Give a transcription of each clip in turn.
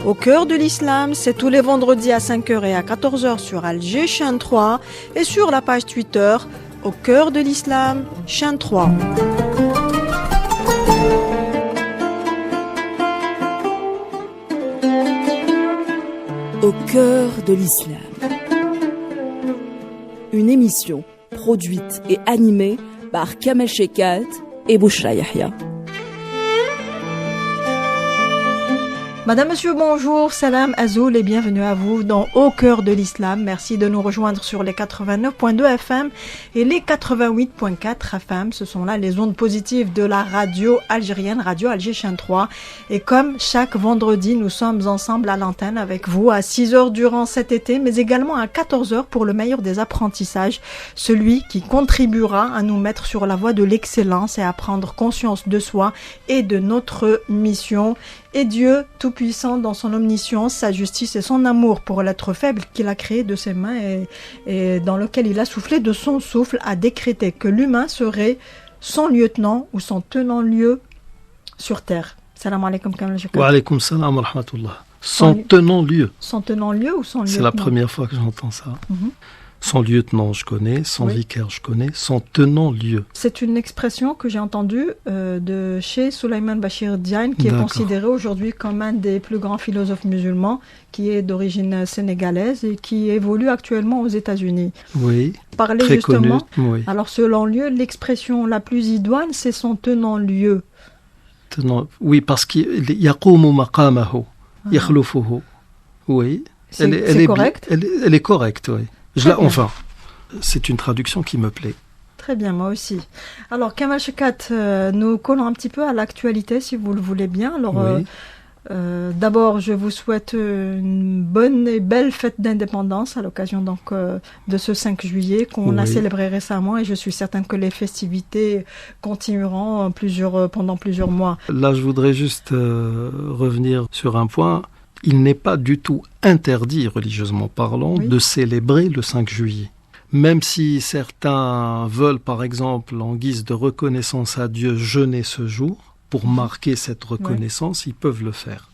Au cœur de l'islam, c'est tous les vendredis à 5h et à 14h sur Alger Chaîne 3 et sur la page Twitter Au cœur de l'islam Chaîne 3. Au cœur de l'islam. Une émission produite et animée par Kamel Chekat et Bouchra Yahya. Madame, monsieur, bonjour, salam, azoul et bienvenue à vous dans Au cœur de l'islam. Merci de nous rejoindre sur les 89.2 FM et les 88.4 FM. Ce sont là les ondes positives de la radio algérienne, Radio Alger Chaîne 3. Et comme chaque vendredi, nous sommes ensemble à l'antenne avec vous à 6h durant cet été, mais également à 14h pour le meilleur des apprentissages, celui qui contribuera à nous mettre sur la voie de l'excellence et à prendre conscience de soi et de notre mission. Et Dieu, tout-puissant dans son omniscience, sa justice et son amour pour l'être faible qu'il a créé de ses mains et dans lequel il a soufflé de son souffle, a décrété que l'humain serait son lieutenant ou son tenant-lieu sur terre. Salam alaikum Kamel Chekat. Wa alaikum salam wa rahmatullah. Son tenant-lieu. Son tenant-lieu ou son lieutenant? C'est la première fois que j'entends ça. Mm-hmm. Son lieutenant, je connais. Son vicaire, je connais. Son tenant-lieu. C'est une expression que j'ai entendue de chez Souleymane Bachir Diagne, qui est considéré aujourd'hui comme un des plus grands philosophes musulmans, qui est d'origine sénégalaise et qui évolue actuellement aux États-Unis. Oui, Parler très justement, connu. Oui. Alors selon lui, l'expression la plus idoine, c'est son tenant-lieu. Oui, parce qu'il yaqumu maqamahu, yakhlufuhu. Oui. C'est correct. Elle est correcte, oui. Enfin, c'est une traduction qui me plaît. Très bien, moi aussi. Alors, Kamel Chekat, nous collons un petit peu à l'actualité, si vous le voulez bien. Alors, d'abord, je vous souhaite une bonne et belle fête d'indépendance à l'occasion donc de ce 5 juillet qu'on a célébré récemment, et je suis certaine que les festivités continueront pendant plusieurs mois. Là, je voudrais juste revenir sur un point. Il n'est pas du tout interdit, religieusement parlant, de célébrer le 5 juillet. Même si certains veulent, par exemple, en guise de reconnaissance à Dieu, jeûner ce jour, pour marquer cette reconnaissance, ils peuvent le faire.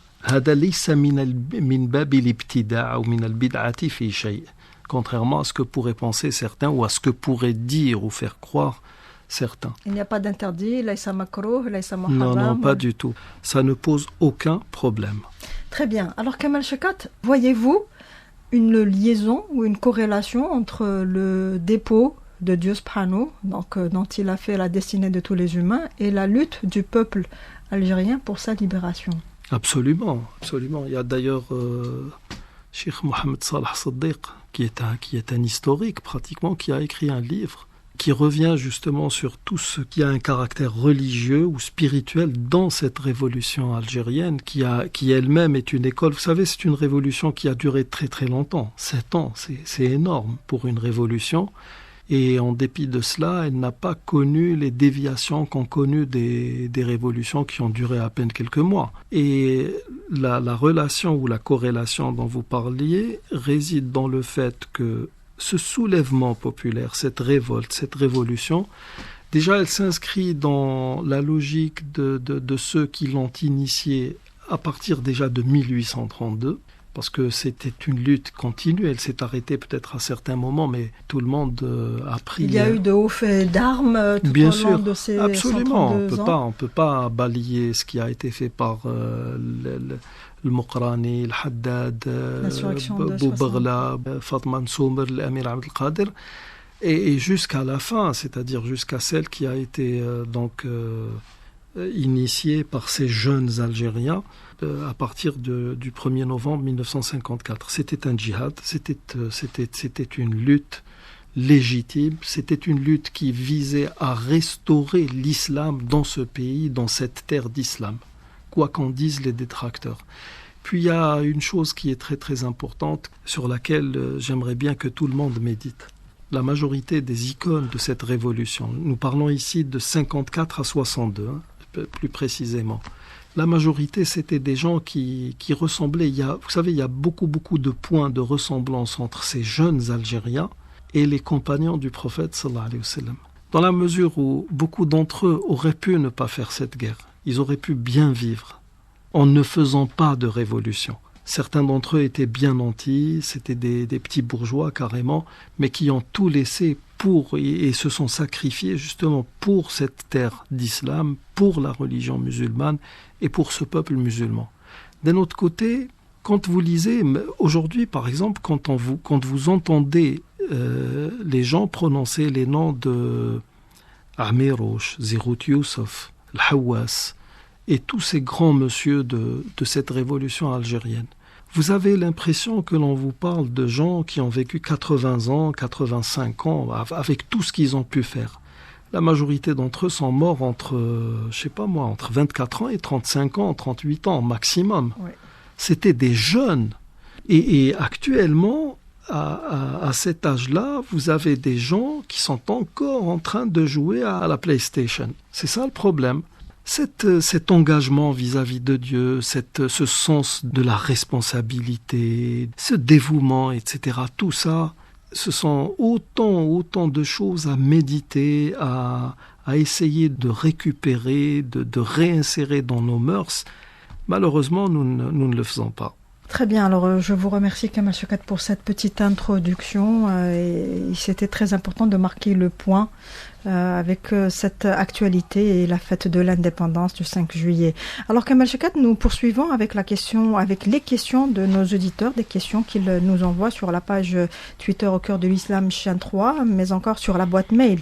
Contrairement à ce que pourraient penser certains, ou à ce que pourraient dire ou faire croire certains. Il n'y a pas d'interdit, laïsa makrouh, laïsa muharram. Non, pas du tout. Ça ne pose aucun problème. Très bien. Alors Kamel Chekat, voyez-vous une liaison ou une corrélation entre le dépôt de Dieu subhanahu, donc dont il a fait la destinée de tous les humains, et la lutte du peuple algérien pour sa libération? Absolument, absolument. Il y a d'ailleurs Cheikh Mohamed Salah Saddiq, qui est un historique pratiquement, qui a écrit un livre qui revient justement sur tout ce qui a un caractère religieux ou spirituel dans cette révolution algérienne, qui elle-même est une école. Vous savez, c'est une révolution qui a duré très très longtemps. 7 ans, c'est énorme pour une révolution. Et en dépit de cela, elle n'a pas connu les déviations qu'ont connues des révolutions qui ont duré à peine quelques mois. Et la relation ou la corrélation dont vous parliez réside dans le fait que ce soulèvement populaire, cette révolte, cette révolution, déjà elle s'inscrit dans la logique de ceux qui l'ont initiée à partir déjà de 1832, parce que c'était une lutte continue, elle s'est arrêtée peut-être à certains moments, mais tout le monde a pris... Il y a eu de hauts faits d'armes tout bien au sûr, long de ces absolument, 132 ans. On peut pas balayer ce qui a été fait par le Mokrani, le Haddad, Boubaghla, Fatma Nsoumer, l'Amir Abdel Qadir, et jusqu'à la fin, c'est-à-dire jusqu'à celle qui a été initiée par ces jeunes Algériens à partir du 1er novembre 1954. C'était un djihad, c'était une lutte légitime, c'était une lutte qui visait à restaurer l'islam dans ce pays, dans cette terre d'islam, quoi qu'en disent les détracteurs. Puis il y a une chose qui est très très importante, sur laquelle j'aimerais bien que tout le monde médite. La majorité des icônes de cette révolution, nous parlons ici de 54 à 62, plus précisément. La majorité, c'était des gens qui ressemblaient. Vous savez, il y a beaucoup de points de ressemblance entre ces jeunes Algériens et les compagnons du prophète sallallahu alayhi wa sallam. Dans la mesure où beaucoup d'entre eux auraient pu ne pas faire cette guerre. Ils auraient pu bien vivre en ne faisant pas de révolution. Certains d'entre eux étaient bien nantis, c'était des petits bourgeois carrément, mais qui ont tout laissé et se sont sacrifiés justement pour cette terre d'islam, pour la religion musulmane et pour ce peuple musulman. D'un autre côté, quand vous lisez, aujourd'hui par exemple, quand vous entendez les gens prononcer les noms de Amirouche, Zirut Youssef, Al-Hawass et tous ces grands messieurs de cette révolution algérienne, vous avez l'impression que l'on vous parle de gens qui ont vécu 80 ans, 85 ans, avec tout ce qu'ils ont pu faire. La majorité d'entre eux sont morts entre 24 ans et 35 ans, 38 ans maximum. Oui. C'était des jeunes. Et actuellement, à cet âge-là, vous avez des gens qui sont encore en train de jouer à la PlayStation. C'est ça le problème. Cet engagement vis-à-vis de Dieu, ce sens de la responsabilité, ce dévouement, etc., tout ça, ce sont autant de choses à méditer, à essayer de récupérer, de réinsérer dans nos mœurs. Malheureusement, nous ne le faisons pas. Très bien, alors je vous remercie Kamal Chekhat pour cette petite introduction. C'était très important de marquer le point avec cette actualité et la fête de l'indépendance du 5 juillet. Alors Kamal Chekhat, nous poursuivons avec les questions de nos auditeurs, des questions qu'ils nous envoient sur la page Twitter Au cœur de l'islam Chien 3, mais encore sur la boîte mail.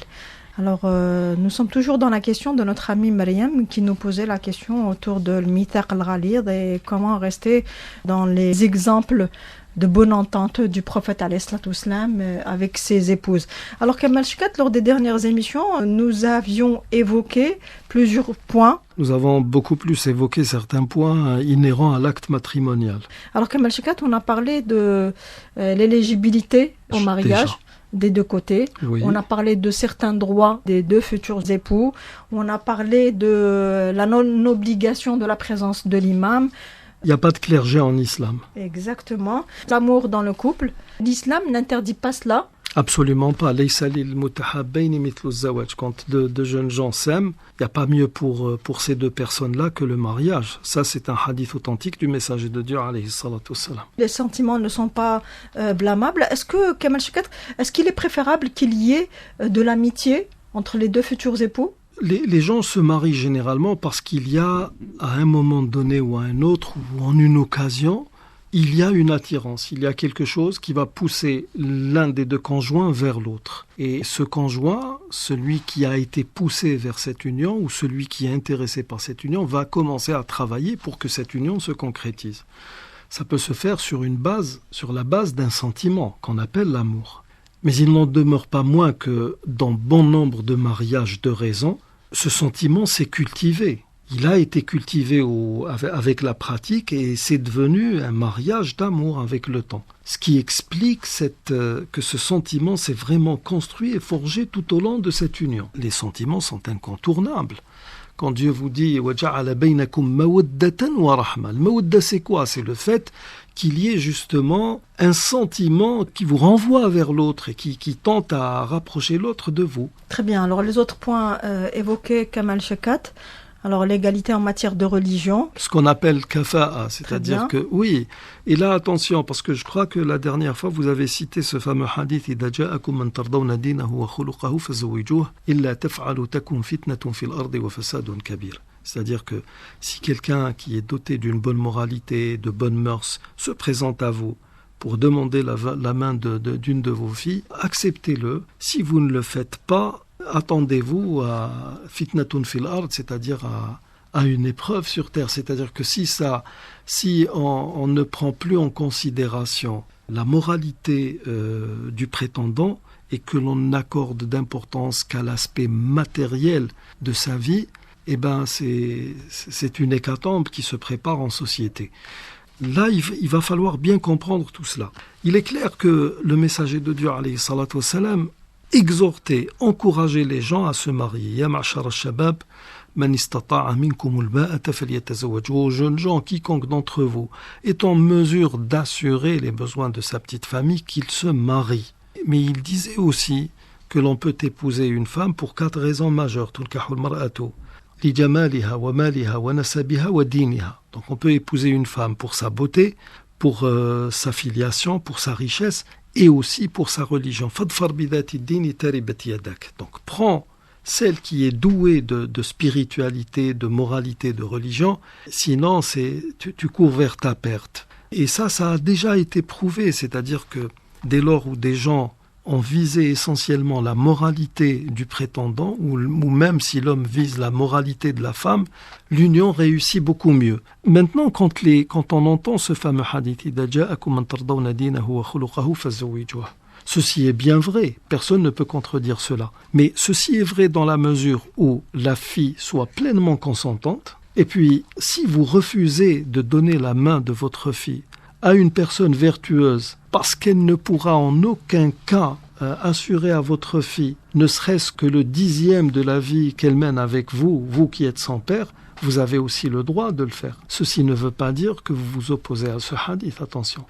Alors, nous sommes toujours dans la question de notre amie Mariam qui nous posait la question autour de l'Mithaq al-Ghalidh et comment rester dans les exemples de bonne entente du prophète alayhi salatu wassalam avec ses épouses. Alors Kamal Chekhat, lors des dernières émissions, nous avions évoqué plusieurs points. Nous avons beaucoup plus évoqué certains points inhérents à l'acte matrimonial. Alors Kamal Chekhat, on a parlé de l'éligibilité au mariage. Déjà. Des deux côtés. Oui. On a parlé de certains droits des deux futurs époux. On a parlé de la non-obligation de la présence de l'imam. Il n'y a pas de clergé en islam. Exactement. L'amour dans le couple. L'islam n'interdit pas cela. Absolument pas. Quand deux jeunes gens s'aiment, il n'y a pas mieux pour ces deux personnes-là que le mariage. Ça, c'est un hadith authentique du messager de Dieu, alayhi salatu wassalam. Les sentiments ne sont pas blâmables. Est-ce que, Kamal Chekhat, est-ce qu'il est préférable qu'il y ait de l'amitié entre les deux futurs époux ? Les gens se marient généralement parce qu'il y a, à un moment donné ou à un autre, ou en une occasion, il y a une attirance, il y a quelque chose qui va pousser l'un des deux conjoints vers l'autre. Et ce conjoint, celui qui a été poussé vers cette union ou celui qui est intéressé par cette union, va commencer à travailler pour que cette union se concrétise. Ça peut se faire sur la base d'un sentiment qu'on appelle l'amour. Mais il n'en demeure pas moins que dans bon nombre de mariages de raison, ce sentiment s'est cultivé. Il a été cultivé avec la pratique et c'est devenu un mariage d'amour avec le temps. Ce qui explique que ce sentiment s'est vraiment construit et forgé tout au long de cette union. Les sentiments sont incontournables. Quand Dieu vous dit « وَجَعَلَ بَيْنَكُمْ مَوَدَّةً وَرَحْمَةً » Le mawadda, c'est quoi ? C'est le fait qu'il y ait justement un sentiment qui vous renvoie vers l'autre et qui tente à rapprocher l'autre de vous. Très bien. Alors les autres points évoqués, Kamal Chekhat. Alors l'égalité en matière de religion. Ce qu'on appelle kafa'a, c'est-à-dire que oui. Et là attention, parce que je crois que la dernière fois vous avez cité ce fameux hadith إِذَا جَاءَكُم مَّن تَرْضَوْنَ دِينَهُ وَخُلُقَهُ فَزَوِّجُوهُ إِلَّا تَفْعَلُوا تَكُن فِتْنَةٌ فِي الْأَرْضِ وَفَسَادٌ كَبِيرٌ. C'est-à-dire que si quelqu'un qui est doté d'une bonne moralité, de bonnes mœurs, se présente à vous pour demander la main d'une de vos filles, acceptez-le. Si vous ne le faites pas, attendez-vous à fitnatun fil ard, c'est-à-dire à une épreuve sur terre. C'est-à-dire que si on ne prend plus en considération la moralité du prétendant et que l'on n'accorde d'importance qu'à l'aspect matériel de sa vie, eh ben c'est une hécatombe qui se prépare en société. Là, il va falloir bien comprendre tout cela. Il est clair que le messager de Dieu, alayhi salatu wassalam, exhorter, encourager les gens à se marier. Ya ma'shar al-shabab, man istata'a minkum al-ba'ata falyatazawwaj. Aux jeunes gens, quiconque d'entre vous est en mesure d'assurer les besoins de sa petite famille, qu'il se marie. Mais il disait aussi que l'on peut épouser une femme pour 4 raisons majeures. Tulkahu al-mar'atu li jamaliha wa maliha wa nasabiha wa diniha. Donc on peut épouser une femme pour sa beauté, pour sa filiation, pour sa richesse et aussi pour sa religion. Fadfar bidati dini taribat yadak. Donc prends celle qui est douée de spiritualité, de moralité, de religion, sinon tu cours vers ta perte. Et ça a déjà été prouvé, c'est-à-dire que dès lors où des gens ont visé essentiellement la moralité du prétendant, ou même si l'homme vise la moralité de la femme, l'union réussit beaucoup mieux. Maintenant, quand on entend ce fameux hadith, ceci est bien vrai, personne ne peut contredire cela. Mais ceci est vrai dans la mesure où la fille soit pleinement consentante, et puis si vous refusez de donner la main de votre fille à une personne vertueuse, parce qu'elle ne pourra en aucun cas assurer à votre fille, ne serait-ce que le 10e de la vie qu'elle mène avec vous, vous qui êtes son père, vous avez aussi le droit de le faire. Ceci ne veut pas dire que vous vous opposez à ce hadith, attention.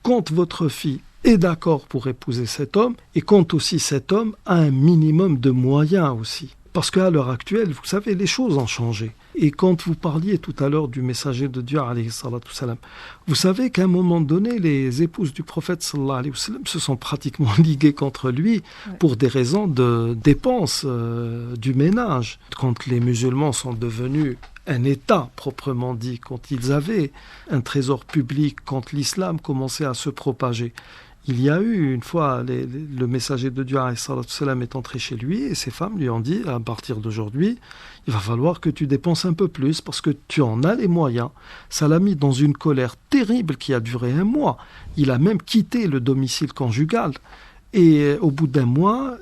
Quand votre fille est d'accord pour épouser cet homme, et quand aussi cet homme a un minimum de moyens aussi. Parce qu'à l'heure actuelle, vous savez, les choses ont changé. Et quand vous parliez tout à l'heure du messager de Dieu, alayhi salatu salam, vous savez qu'à un moment donné, les épouses du prophète sallallahu alayhi wa sallam se sont pratiquement liguées contre lui pour des raisons de dépenses du ménage. Quand les musulmans sont devenus un État proprement dit, quand ils avaient un trésor public, quand l'islam commençait à se propager, il y a eu une fois, le messager de Dieu est entré chez lui et ses femmes lui ont dit, à partir d'aujourd'hui, il va falloir que tu dépenses un peu plus parce que tu en as les moyens. Ça l'a mis dans une colère terrible qui a duré 1 mois. Il a même quitté le domicile conjugal. Et au bout d'1 mois,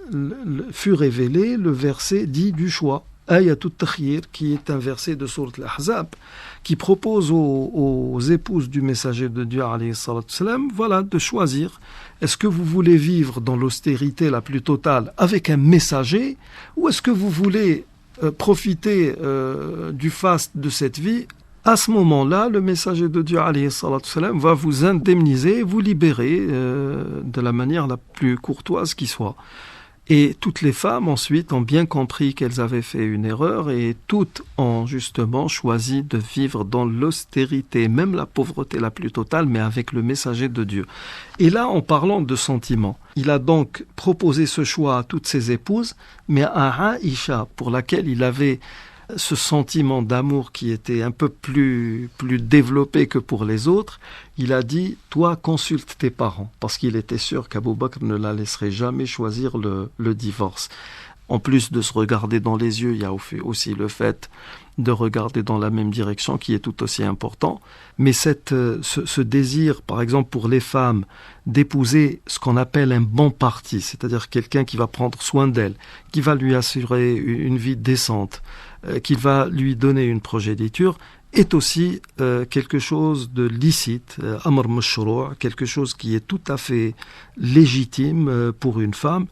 fut révélé le verset dit du choix. Ayatut Takhir, qui est un verset de Sourate Al-Ahzab, qui propose aux épouses du messager de Dieu, alayhi salatu salam, voilà, de choisir. Est-ce que vous voulez vivre dans l'austérité la plus totale avec un messager, ou est-ce que vous voulez profiter du faste de cette vie? À ce moment-là, le messager de Dieu, alayhi salatu salam, va vous indemniser, vous libérer de la manière la plus courtoise qui soit. Et toutes les femmes ensuite ont bien compris qu'elles avaient fait une erreur et toutes ont justement choisi de vivre dans l'austérité, même la pauvreté la plus totale, mais avec le messager de Dieu. Et là, en parlant de sentiments, il a donc proposé ce choix à toutes ses épouses, mais à Aïcha, pour laquelle il avait ce sentiment d'amour qui était un peu plus développé que pour les autres, il a dit, toi consulte tes parents, parce qu'il était sûr qu'Abou Bakr ne la laisserait jamais choisir le divorce. En plus de se regarder dans les yeux, il y a aussi le fait de regarder dans la même direction qui est tout aussi important. Mais ce désir, par exemple pour les femmes, d'épouser ce qu'on appelle un bon parti, c'est-à-dire quelqu'un qui va prendre soin d'elle, qui va lui assurer une vie décente, qui va lui donner une progéniture, est aussi quelque chose de licite, amr mashrou', quelque chose qui est tout à fait légitime pour une femme.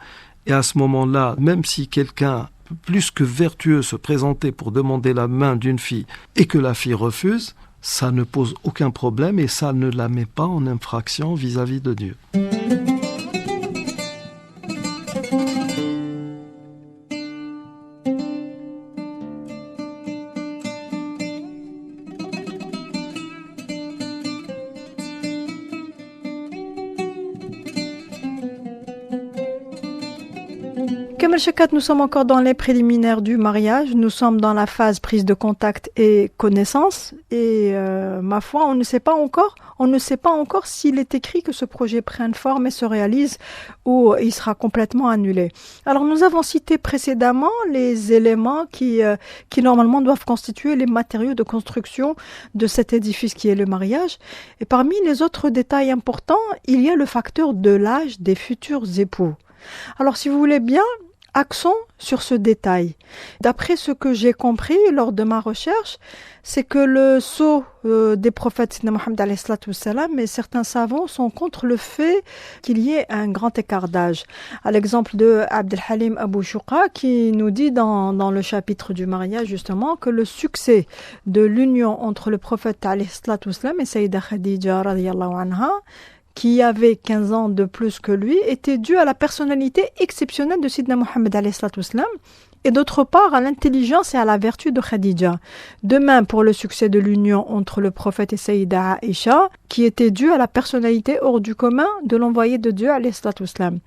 Et à ce moment-là, même si quelqu'un plus que vertueux se présentait pour demander la main d'une fille et que la fille refuse, ça ne pose aucun problème et ça ne la met pas en infraction vis-à-vis de Dieu. Kamel Chakat, nous sommes encore dans les préliminaires du mariage, nous sommes dans la phase prise de contact et connaissance et ma foi, on ne sait pas encore s'il est écrit que ce projet prenne forme et se réalise ou il sera complètement annulé. Alors nous avons cité précédemment les éléments qui normalement doivent constituer les matériaux de construction de cet édifice qui est le mariage et parmi les autres détails importants, il y a le facteur de l'âge des futurs époux. Alors si vous voulez bien, accent sur ce détail. D'après ce que j'ai compris lors de ma recherche, c'est que le sceau des prophètes Mohammed alayhi salatu wassalam et certains savants sont contre le fait qu'il y ait un grand écart d'âge. À l'exemple de Abd al-Halim Abou Shuqa qui nous dit dans le chapitre du mariage justement que le succès de l'union entre le prophète alayhi salatu wassalam et Sayyida Khadija radiyallahu anha qui avait 15 ans de plus que lui, était dû à la personnalité exceptionnelle de Sidna Mohammed alayhi salatu wassalam et d'autre part à l'intelligence et à la vertu de Khadija. De même pour le succès de l'union entre le prophète et Sayyida Aïcha, qui était due à la personnalité hors du commun de l'envoyé de Dieu, alayhi salatu wassalam.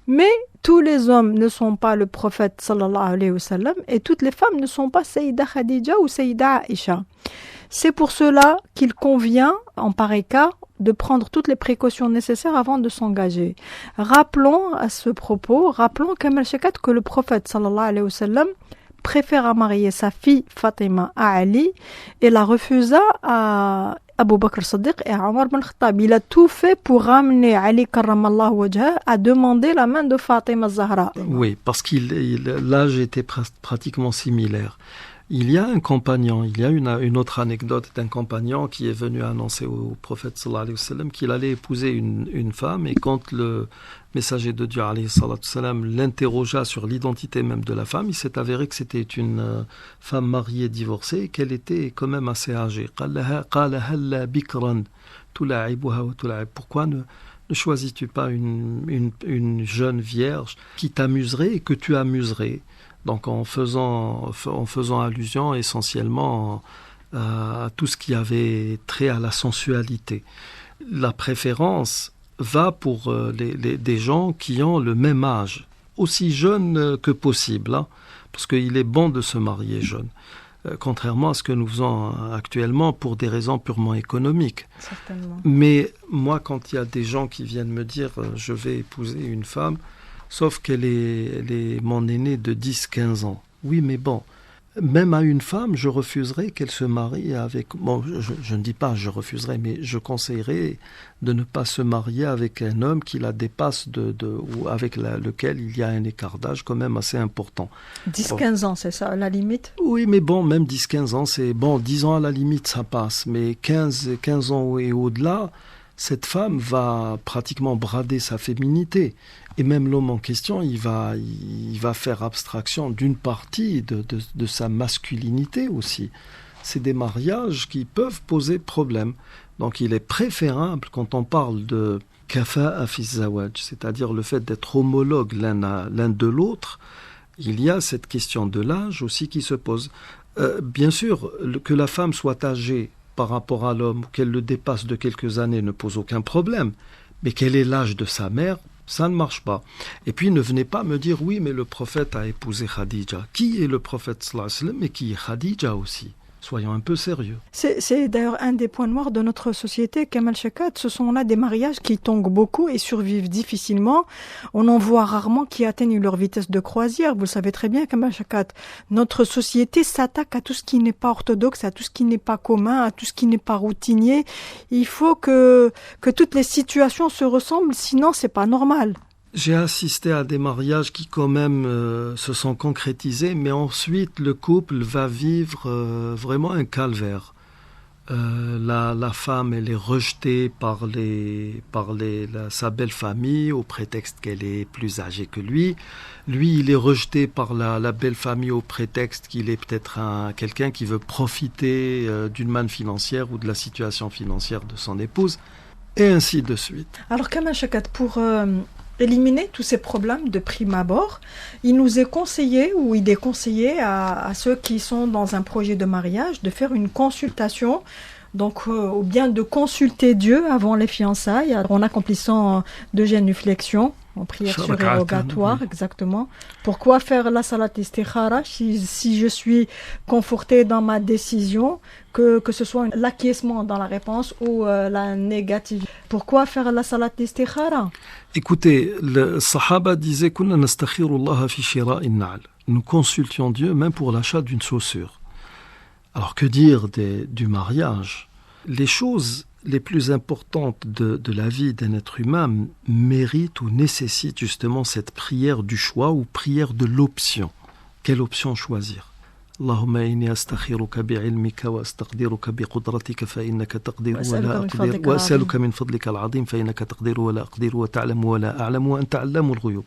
Mais tous les hommes ne sont pas le prophète sallallahu alayhi wa sallam et toutes les femmes ne sont pas Sayyida Khadija ou Sayyida Aïcha. C'est pour cela qu'il convient, en pareil cas, de prendre toutes les précautions nécessaires avant de s'engager. Rappelons à ce propos, Kamal Shekat, que le prophète sallallahu alayhi wa sallam préféra marier sa fille Fatima à Ali et la refusa à Abu Bakr Siddiq et à Omar ibn Khattab. Il a tout fait pour ramener Ali karramallahu wajha à demander la main de Fatima Zahra. Oui, parce que l'âge était pratiquement similaire. Il y a un compagnon, il y a une autre anecdote d'un compagnon qui est venu annoncer au prophète sallallahu alayhi wa sallam qu'il allait épouser une femme, et quand le messager de Dieu alayhi salatu sallam l'interrogea sur l'identité même de la femme, il s'est avéré que c'était une femme mariée divorcée et qu'elle était quand même assez âgée. Pourquoi ne choisis-tu pas une jeune vierge qui t'amuserait et que tu amuserais? Donc en faisant allusion essentiellement à tout ce qui avait trait à la sensualité. La préférence va pour des gens qui ont le même âge, aussi jeunes que possible, hein, parce qu'il est bon de se marier jeune, contrairement à ce que nous faisons actuellement pour des raisons purement économiques. Certainement. Mais moi, quand il y a des gens qui viennent me dire « je vais épouser une femme », sauf qu'elle est mon aînée de 10-15 ans. Oui, mais bon, même à une femme, je refuserais qu'elle se marie avec... Bon, je ne dis pas je refuserais, mais je conseillerais de ne pas se marier avec un homme qui la dépasse ou avec lequel il y a un écart d'âge quand même assez important. 10-15 ans, c'est ça, la limite? Oui, mais bon, même 10-15 ans, c'est... Bon, 10 ans à la limite, ça passe, mais 15 ans et au-delà, cette femme va pratiquement brader sa féminité. Et même l'homme en question, il va faire abstraction d'une partie de sa masculinité aussi. C'est des mariages qui peuvent poser problème. Donc il est préférable, quand on parle de kafa'a fi zawaj, c'est-à-dire le fait d'être homologue l'un de l'autre, il y a cette question de l'âge aussi qui se pose. Bien sûr, que la femme soit âgée par rapport à l'homme, qu'elle le dépasse de quelques années ne pose aucun problème. Mais quel est l'âge de sa mère? Ça ne marche pas. Et puis ne venez pas me dire oui, mais le prophète a épousé Khadija. Qui est le prophète sallallahu alayhi wa sallam, mais qui est Khadija aussi? Soyons un peu sérieux. C'est d'ailleurs un des points noirs de notre société, Kamal Shekat. Ce sont là des mariages qui tombent beaucoup et survivent difficilement. On en voit rarement qui atteignent leur vitesse de croisière. Vous le savez très bien, Kamal Shekat. Notre société s'attaque à tout ce qui n'est pas orthodoxe, à tout ce qui n'est pas commun, à tout ce qui n'est pas routinier. Il faut que toutes les situations se ressemblent, sinon c'est pas normal. J'ai assisté à des mariages qui quand même se sont concrétisés, mais ensuite le couple va vivre vraiment un calvaire. La femme, elle est rejetée par sa belle famille au prétexte qu'elle est plus âgée que lui. Lui, il est rejeté par la belle famille au prétexte qu'il est peut-être quelqu'un qui veut profiter d'une manne financière ou de la situation financière de son épouse, et ainsi de suite. Alors Kamal Shekat, pour éliminer tous ces problèmes de prime abord, il nous est conseillé ou il est conseillé à ceux qui sont dans un projet de mariage de faire une consultation, donc ou bien de consulter Dieu avant les fiançailles en accomplissant de génuflexions, en prière surrogatoire, exactement. Pourquoi faire la salat istikhara si je suis conforté dans ma décision, que ce soit l'acquiescement dans la réponse ou la négative? Pourquoi faire la salat istikhara? Écoutez, le Sahaba disait Kunna nastakhiru Allah fi shira'in na'al. Nous consultions Dieu même pour l'achat d'une chaussure. Alors que dire du mariage? Les choses les plus importantes de la vie d'un être humain méritent ou nécessitent justement cette prière du choix ou prière de l'option. Quelle option choisir? اللهم إني أستخيرك بعلمك وأستقدرك بقدرتك فإنك تقدر ولا أقدر وأسألك من فضلك العظيم فإنك تقدر ولا أقدر وتعلم ولا أعلم وأنت علام الغيوب.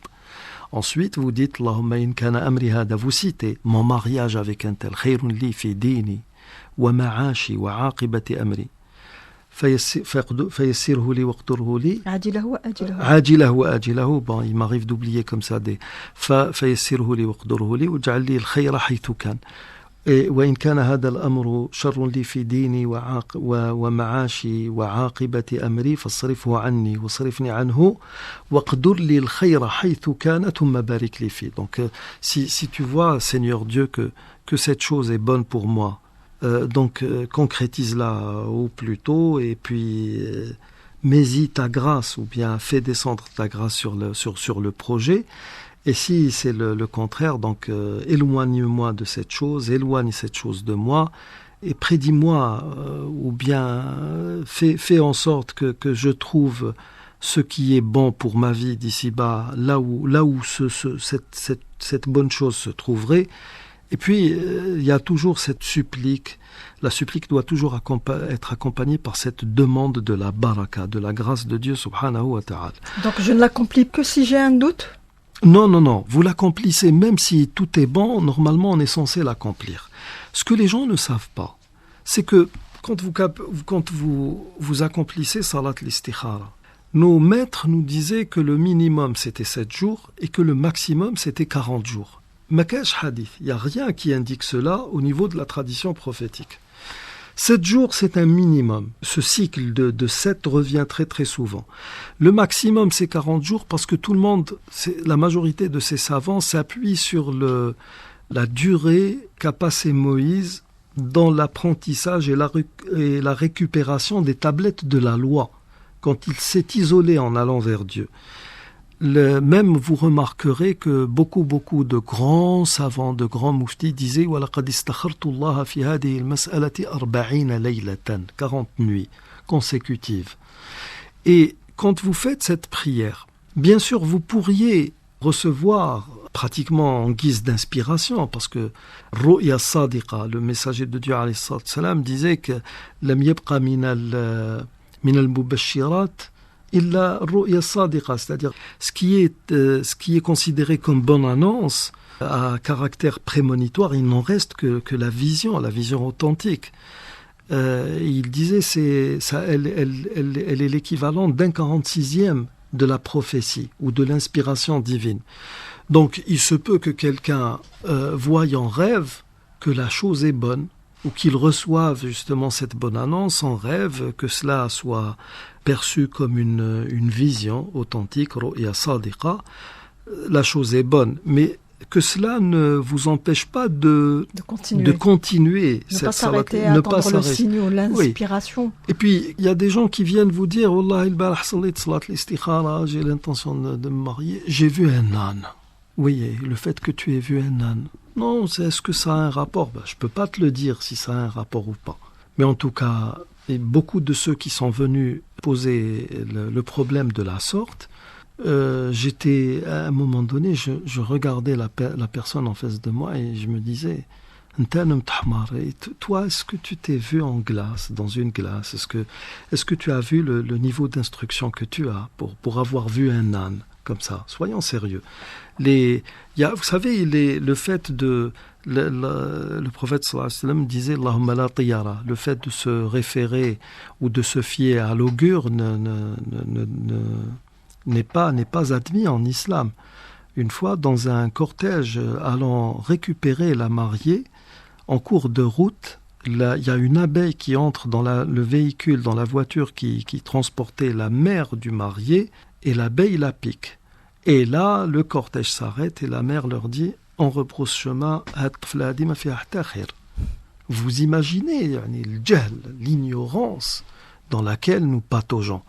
Ensuite, vous dites اللهم إن كان أمري هذا, vous citez mon mariage avec un tel خير لي في ديني ومعاشي وعاقبة أمري فيسره لي واقدره لي عاجله وآجله. عاجله وآجله. Bon, il m'arrive d'oublier comme ça des فيسره لي واقدره لي واجعل لي الخير حيث كان. وإن كان هذا الأمر شر لي في ديني ومعاشي وعاقبة أمري فاصرفه عني واصرفني عنه واقدر لي الخير حيث كان ثم بارك لي فيه. Donc si tu vois, Seigneur Dieu, que cette chose est bonne pour moi, donc concrétise-la au plus tôt et puis mets-y ta grâce ou bien fais descendre ta grâce sur le projet. Et si c'est le contraire, donc éloigne-moi de cette chose, éloigne cette chose de moi et prédis-moi ou bien fais en sorte que je trouve ce qui est bon pour ma vie d'ici-bas, là où cette bonne chose se trouverait. Et puis, il y a toujours cette supplique. La supplique doit toujours être accompagnée par cette demande de la baraka, de la grâce de Dieu subhanahu wa ta'ala. Donc je ne l'accomplis que si j'ai un doute? Non, vous l'accomplissez, même si tout est bon, normalement on est censé l'accomplir. Ce que les gens ne savent pas, c'est que quand vous accomplissez Salat l'Istikhara, nos maîtres nous disaient que le minimum c'était 7 jours et que le maximum c'était 40 jours. Makash hadith, il n'y a rien qui indique cela au niveau de la tradition prophétique. 7 jours, c'est un minimum. Ce cycle de 7 revient très très souvent. Le maximum, c'est 40 jours parce que tout le monde, la majorité de ces savants s'appuient sur la durée qu'a passé Moïse dans l'apprentissage et la récupération des tablettes de la loi, quand il s'est isolé en allant vers Dieu. Même vous remarquerez que beaucoup de grands savants, de grands mouftis disaient وَلَقَدْ اسْتَخَرْتُ اللَّهَ فِي هَذِهِ الْمَسْأَلَةِ 40 لَيْلَةً 40 nuits consécutives. Et quand vous faites cette prière, bien sûr vous pourriez recevoir pratiquement en guise d'inspiration, parce que Ru'ya Sadiqa, le messager de Dieu alayhi salam, disait que لَمْ يَبْقَ مِنَ الْمُبَشِّرَاتِ إلا الرؤيا الصادقة, c'est-à-dire ce qui est considéré comme bonne annonce à caractère prémonitoire, il n'en reste que la vision authentique. Il disait elle est l'équivalent d'un 46e de la prophétie ou de l'inspiration divine. Donc il se peut que quelqu'un voie en rêve que la chose est bonne, ou qu'il reçoive justement cette bonne annonce en rêve, que cela soit perçu comme une vision authentique, ru'ya sadiqa, la chose est bonne, mais que cela ne vous empêche pas de continuer ne pas s'arrêter à attendre le signe ou l'inspiration. Oui. Et puis il y a des gens qui viennent vous dire Wallah il-barah salit salat l'istikhara, j'ai l'intention de me marier, j'ai vu un âne. Oui, le fait que tu aies vu un âne, non, est-ce que ça a un rapport? Je ne peux pas te le dire si ça a un rapport ou pas. Mais en tout cas, beaucoup de ceux qui sont venus poser le problème de la sorte, j'étais, à un moment donné, je regardais la personne en face de moi et je me disais, toi, est-ce que tu t'es vu en glace, dans une glace? Est-ce que tu as vu le niveau d'instruction que tu as pour avoir vu un âne comme ça? Soyons sérieux. Vous savez, le fait de... Le prophète sallallahu alayhi wa sallam disait Allahumma la tiyara, le fait de se référer ou de se fier à l'augure n'est pas admis en islam. Une fois, dans un cortège allant récupérer la mariée, en cours de route, il y a une abeille qui entre dans le véhicule, dans la voiture qui transportait la mère du marié, et l'abeille la pique. Et là, le cortège s'arrête et la mère leur dit on rebrousse chemin. Vous imaginez l'ignorance dans laquelle nous pataugeons.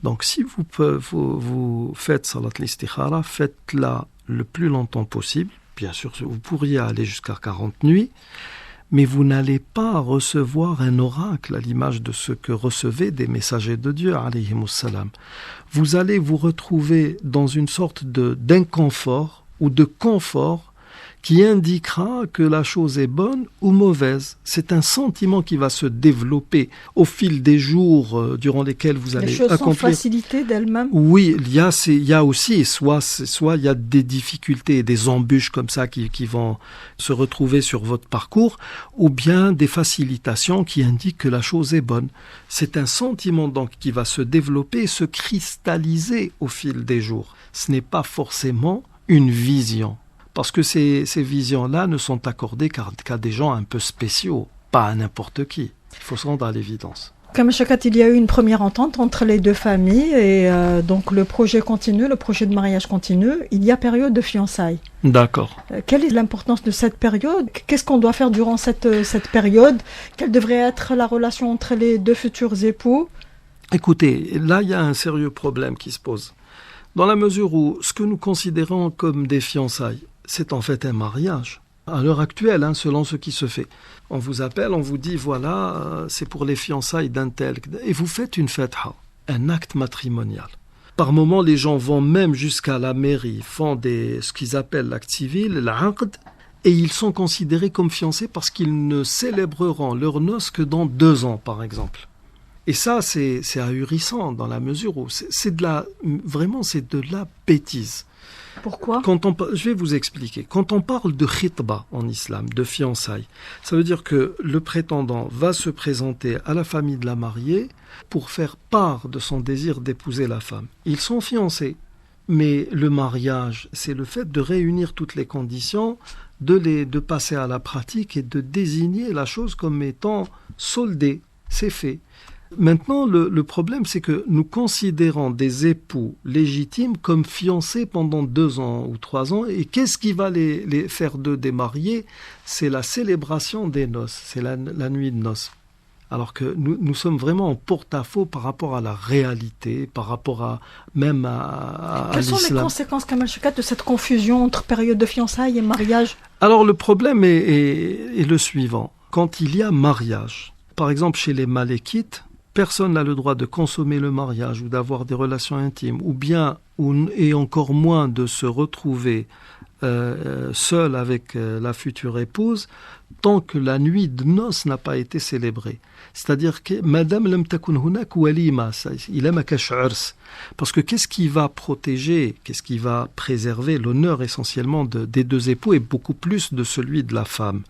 Donc si vous faites Salat l'Istikhara, faites-la le plus longtemps possible. Bien sûr, vous pourriez aller jusqu'à 40 nuits, mais vous n'allez pas recevoir un oracle à l'image de ce que recevaient des messagers de Dieu, alayhimus salam. Vous allez vous retrouver dans une sorte d'inconfort ou de confort qui indiquera que la chose est bonne ou mauvaise. C'est un sentiment qui va se développer au fil des jours durant lesquels vous allez accomplir. Les choses sont facilitées d'elles-mêmes. Oui, il y a aussi, soit il y a des difficultés, des embûches comme ça qui vont se retrouver sur votre parcours, ou bien des facilitations qui indiquent que la chose est bonne. C'est un sentiment donc qui va se développer et se cristalliser au fil des jours. Ce n'est pas forcément une vision. Parce que ces visions-là ne sont accordées qu'à des gens un peu spéciaux, pas à n'importe qui. Il faut se rendre à l'évidence. Comme Shakat, il y a eu une première entente entre les deux familles et donc le projet continue, le projet de mariage continue. Il y a période de fiançailles. D'accord. Quelle est l'importance de cette période? Qu'est-ce qu'on doit faire durant cette période? Quelle devrait être la relation entre les deux futurs époux? Écoutez, là, il y a un sérieux problème qui se pose. Dans la mesure où ce que nous considérons comme des fiançailles, c'est en fait un mariage. À l'heure actuelle, selon ce qui se fait. On vous appelle, on vous dit, voilà, c'est pour les fiançailles d'un tel. Et vous faites une fatha, un acte matrimonial. Par moments, les gens vont même jusqu'à la mairie, font ce qu'ils appellent l'acte civil, l'aqd, et ils sont considérés comme fiancés parce qu'ils ne célébreront leurs noces que dans 2 ans, par exemple. Et ça, c'est ahurissant dans la mesure où c'est de la bêtise. Pourquoi ? Je vais vous expliquer. Quand on parle de khitba en islam, de fiançailles, ça veut dire que le prétendant va se présenter à la famille de la mariée pour faire part de son désir d'épouser la femme. Ils sont fiancés, mais le mariage, c'est le fait de réunir toutes les conditions, de passer à la pratique et de désigner la chose comme étant soldée. C'est fait. Maintenant, le problème, c'est que nous considérons des époux légitimes comme fiancés pendant 2 ans ou 3 ans. Et qu'est-ce qui va les faire d'eux des mariés? C'est la célébration des noces, c'est la nuit de noces. Alors que nous sommes vraiment en porte-à-faux par rapport à la réalité, par rapport même à Quelles l'islam. sont les conséquences, Kamal Choukat, de cette confusion entre période de fiançailles et mariage? Alors le problème est le suivant. Quand il y a mariage, par exemple chez les Malékites, personne n'a le droit de consommer le mariage ou d'avoir des relations intimes, et encore moins de se retrouver seul avec la future épouse, tant que la nuit de noces n'a pas été célébrée. C'est-à-dire que Madame lam takun hunak walima, il aime parce que qu'est-ce qui va protéger, qu'est-ce qui va préserver l'honneur essentiellement des 2 époux et beaucoup plus de celui de la femme?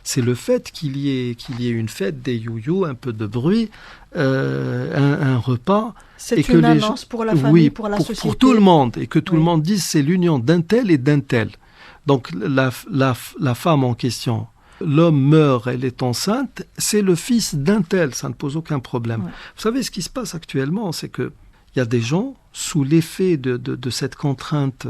C'est le fait qu'il y ait une fête, des youyou, un peu de bruit, un repas. C'est une annonce pour la famille, pour la société. Pour tout le monde, et que tout le monde dise c'est l'union d'un tel et d'un tel. Donc la femme en question, l'homme meurt, elle est enceinte, c'est le fils d'un tel, ça ne pose aucun problème. Ouais. Vous savez, ce qui se passe actuellement, c'est que il y a des gens, sous l'effet de cette contrainte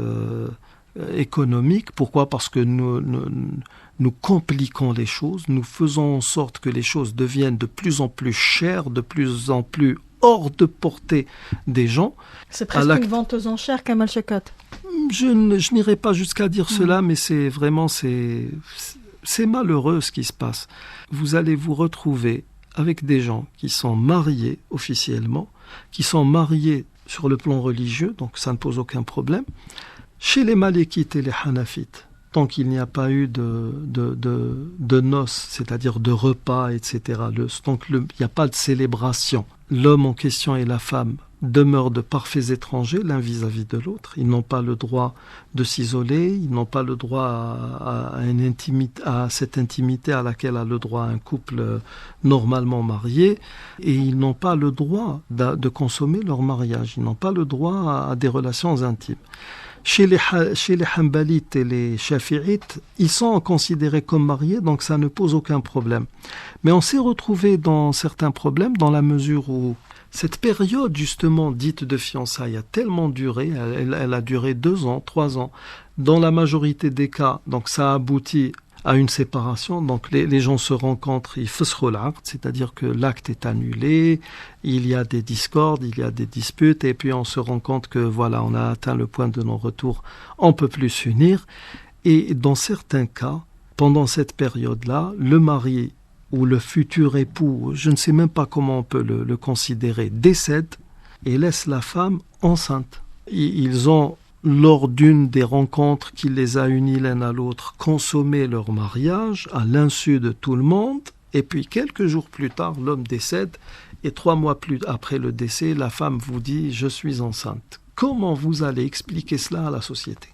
économique, pourquoi? Parce que nous compliquons les choses, nous faisons en sorte que les choses deviennent de plus en plus chères, de plus en plus hors de portée des gens. C'est presque une vente aux enchères, Kamal Choukat. Je n'irai pas jusqu'à dire cela, mais c'est malheureux ce qui se passe. Vous allez vous retrouver avec des gens qui sont mariés officiellement, qui sont mariés sur le plan religieux, donc ça ne pose aucun problème. Chez les Malékites et les Hanafites, tant qu'il n'y a pas eu de noces, c'est-à-dire de repas, etc., tant qu'il n'y a pas de célébration, l'homme en question et la femme demeurent de parfaits étrangers l'un vis-à-vis de l'autre. Ils n'ont pas le droit de s'isoler, ils n'ont pas le droit à cette intimité à laquelle a le droit un couple normalement marié, et ils n'ont pas le droit de consommer leur mariage, ils n'ont pas le droit à des relations intimes. Chez les Hanbalites et les Shafi'ites, ils sont considérés comme mariés, donc ça ne pose aucun problème. Mais on s'est retrouvé dans certains problèmes dans la mesure où cette période justement dite de fiançailles a tellement duré, elle a duré 2 ans, 3 ans. Dans la majorité des cas, donc ça aboutit à une séparation, donc les gens se rencontrent, ils faskhou l'aqd, c'est-à-dire que l'acte est annulé, il y a des discordes, il y a des disputes, et puis on se rend compte que voilà, on a atteint le point de non-retour, on peut plus s'unir. Et dans certains cas, pendant cette période-là, le mari ou le futur époux, je ne sais même pas comment on peut le considérer, décède et laisse la femme enceinte. Ils ont lors d'une des rencontres qui les a unis l'un à l'autre, consommé leur mariage à l'insu de tout le monde, et puis quelques jours plus tard, l'homme décède, et 3 mois plus après le décès, la femme vous dit « je suis enceinte ». Comment vous allez expliquer cela à la société ?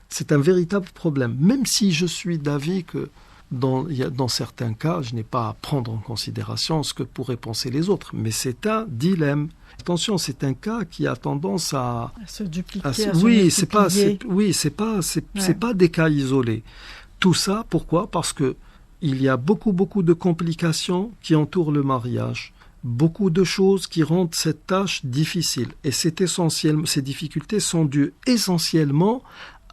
C'est un véritable problème, même si je suis d'avis que dans certains cas, je n'ai pas à prendre en considération ce que pourraient penser les autres, mais c'est un dilemme. Attention, c'est un cas qui a tendance à se dupliquer, c'est pas des cas isolés. Tout ça, pourquoi ? Parce que il y a beaucoup de complications qui entourent le mariage, beaucoup de choses qui rendent cette tâche difficile. Et ces difficultés sont dues essentiellement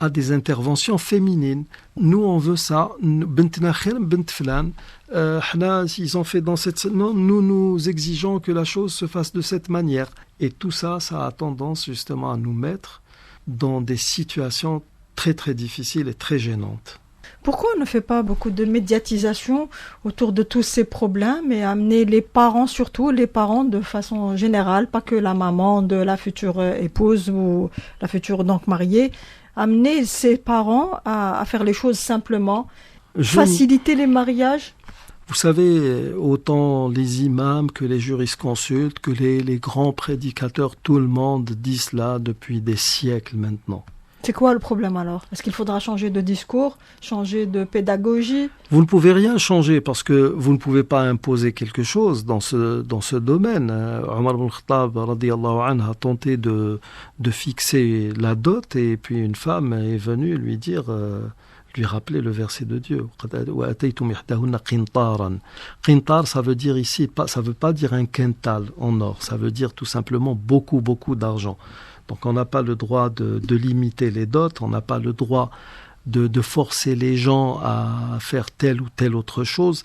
à des interventions féminines. Nous, on veut ça. Ils ont fait dans cette... Non, nous exigeons que la chose se fasse de cette manière. Et tout ça, ça a tendance justement à nous mettre dans des situations très très difficiles et très gênantes. Pourquoi on ne fait pas beaucoup de médiatisation autour de tous ces problèmes et amener les parents, surtout les parents de façon générale, pas que la maman de la future épouse ou la future donc mariée, amener ces parents à faire les choses simplement, faciliter les mariages? Vous savez, autant les imams que les jurisconsultes, que les grands prédicateurs, tout le monde dit cela depuis des siècles maintenant. C'est quoi le problème alors ? Est-ce qu'il faudra changer de discours, changer de pédagogie ? Vous ne pouvez rien changer parce que vous ne pouvez pas imposer quelque chose dans ce domaine. Omar ibn Khattab radiyallahu anhu a tenté de fixer la dot et puis une femme est venue lui rappeler le verset de Dieu. Qintar, ça veut dire ici, ça veut pas dire un quintal en or, ça veut dire tout simplement beaucoup d'argent. Donc on n'a pas le droit de limiter les dots, on n'a pas le droit de forcer les gens à faire telle ou telle autre chose.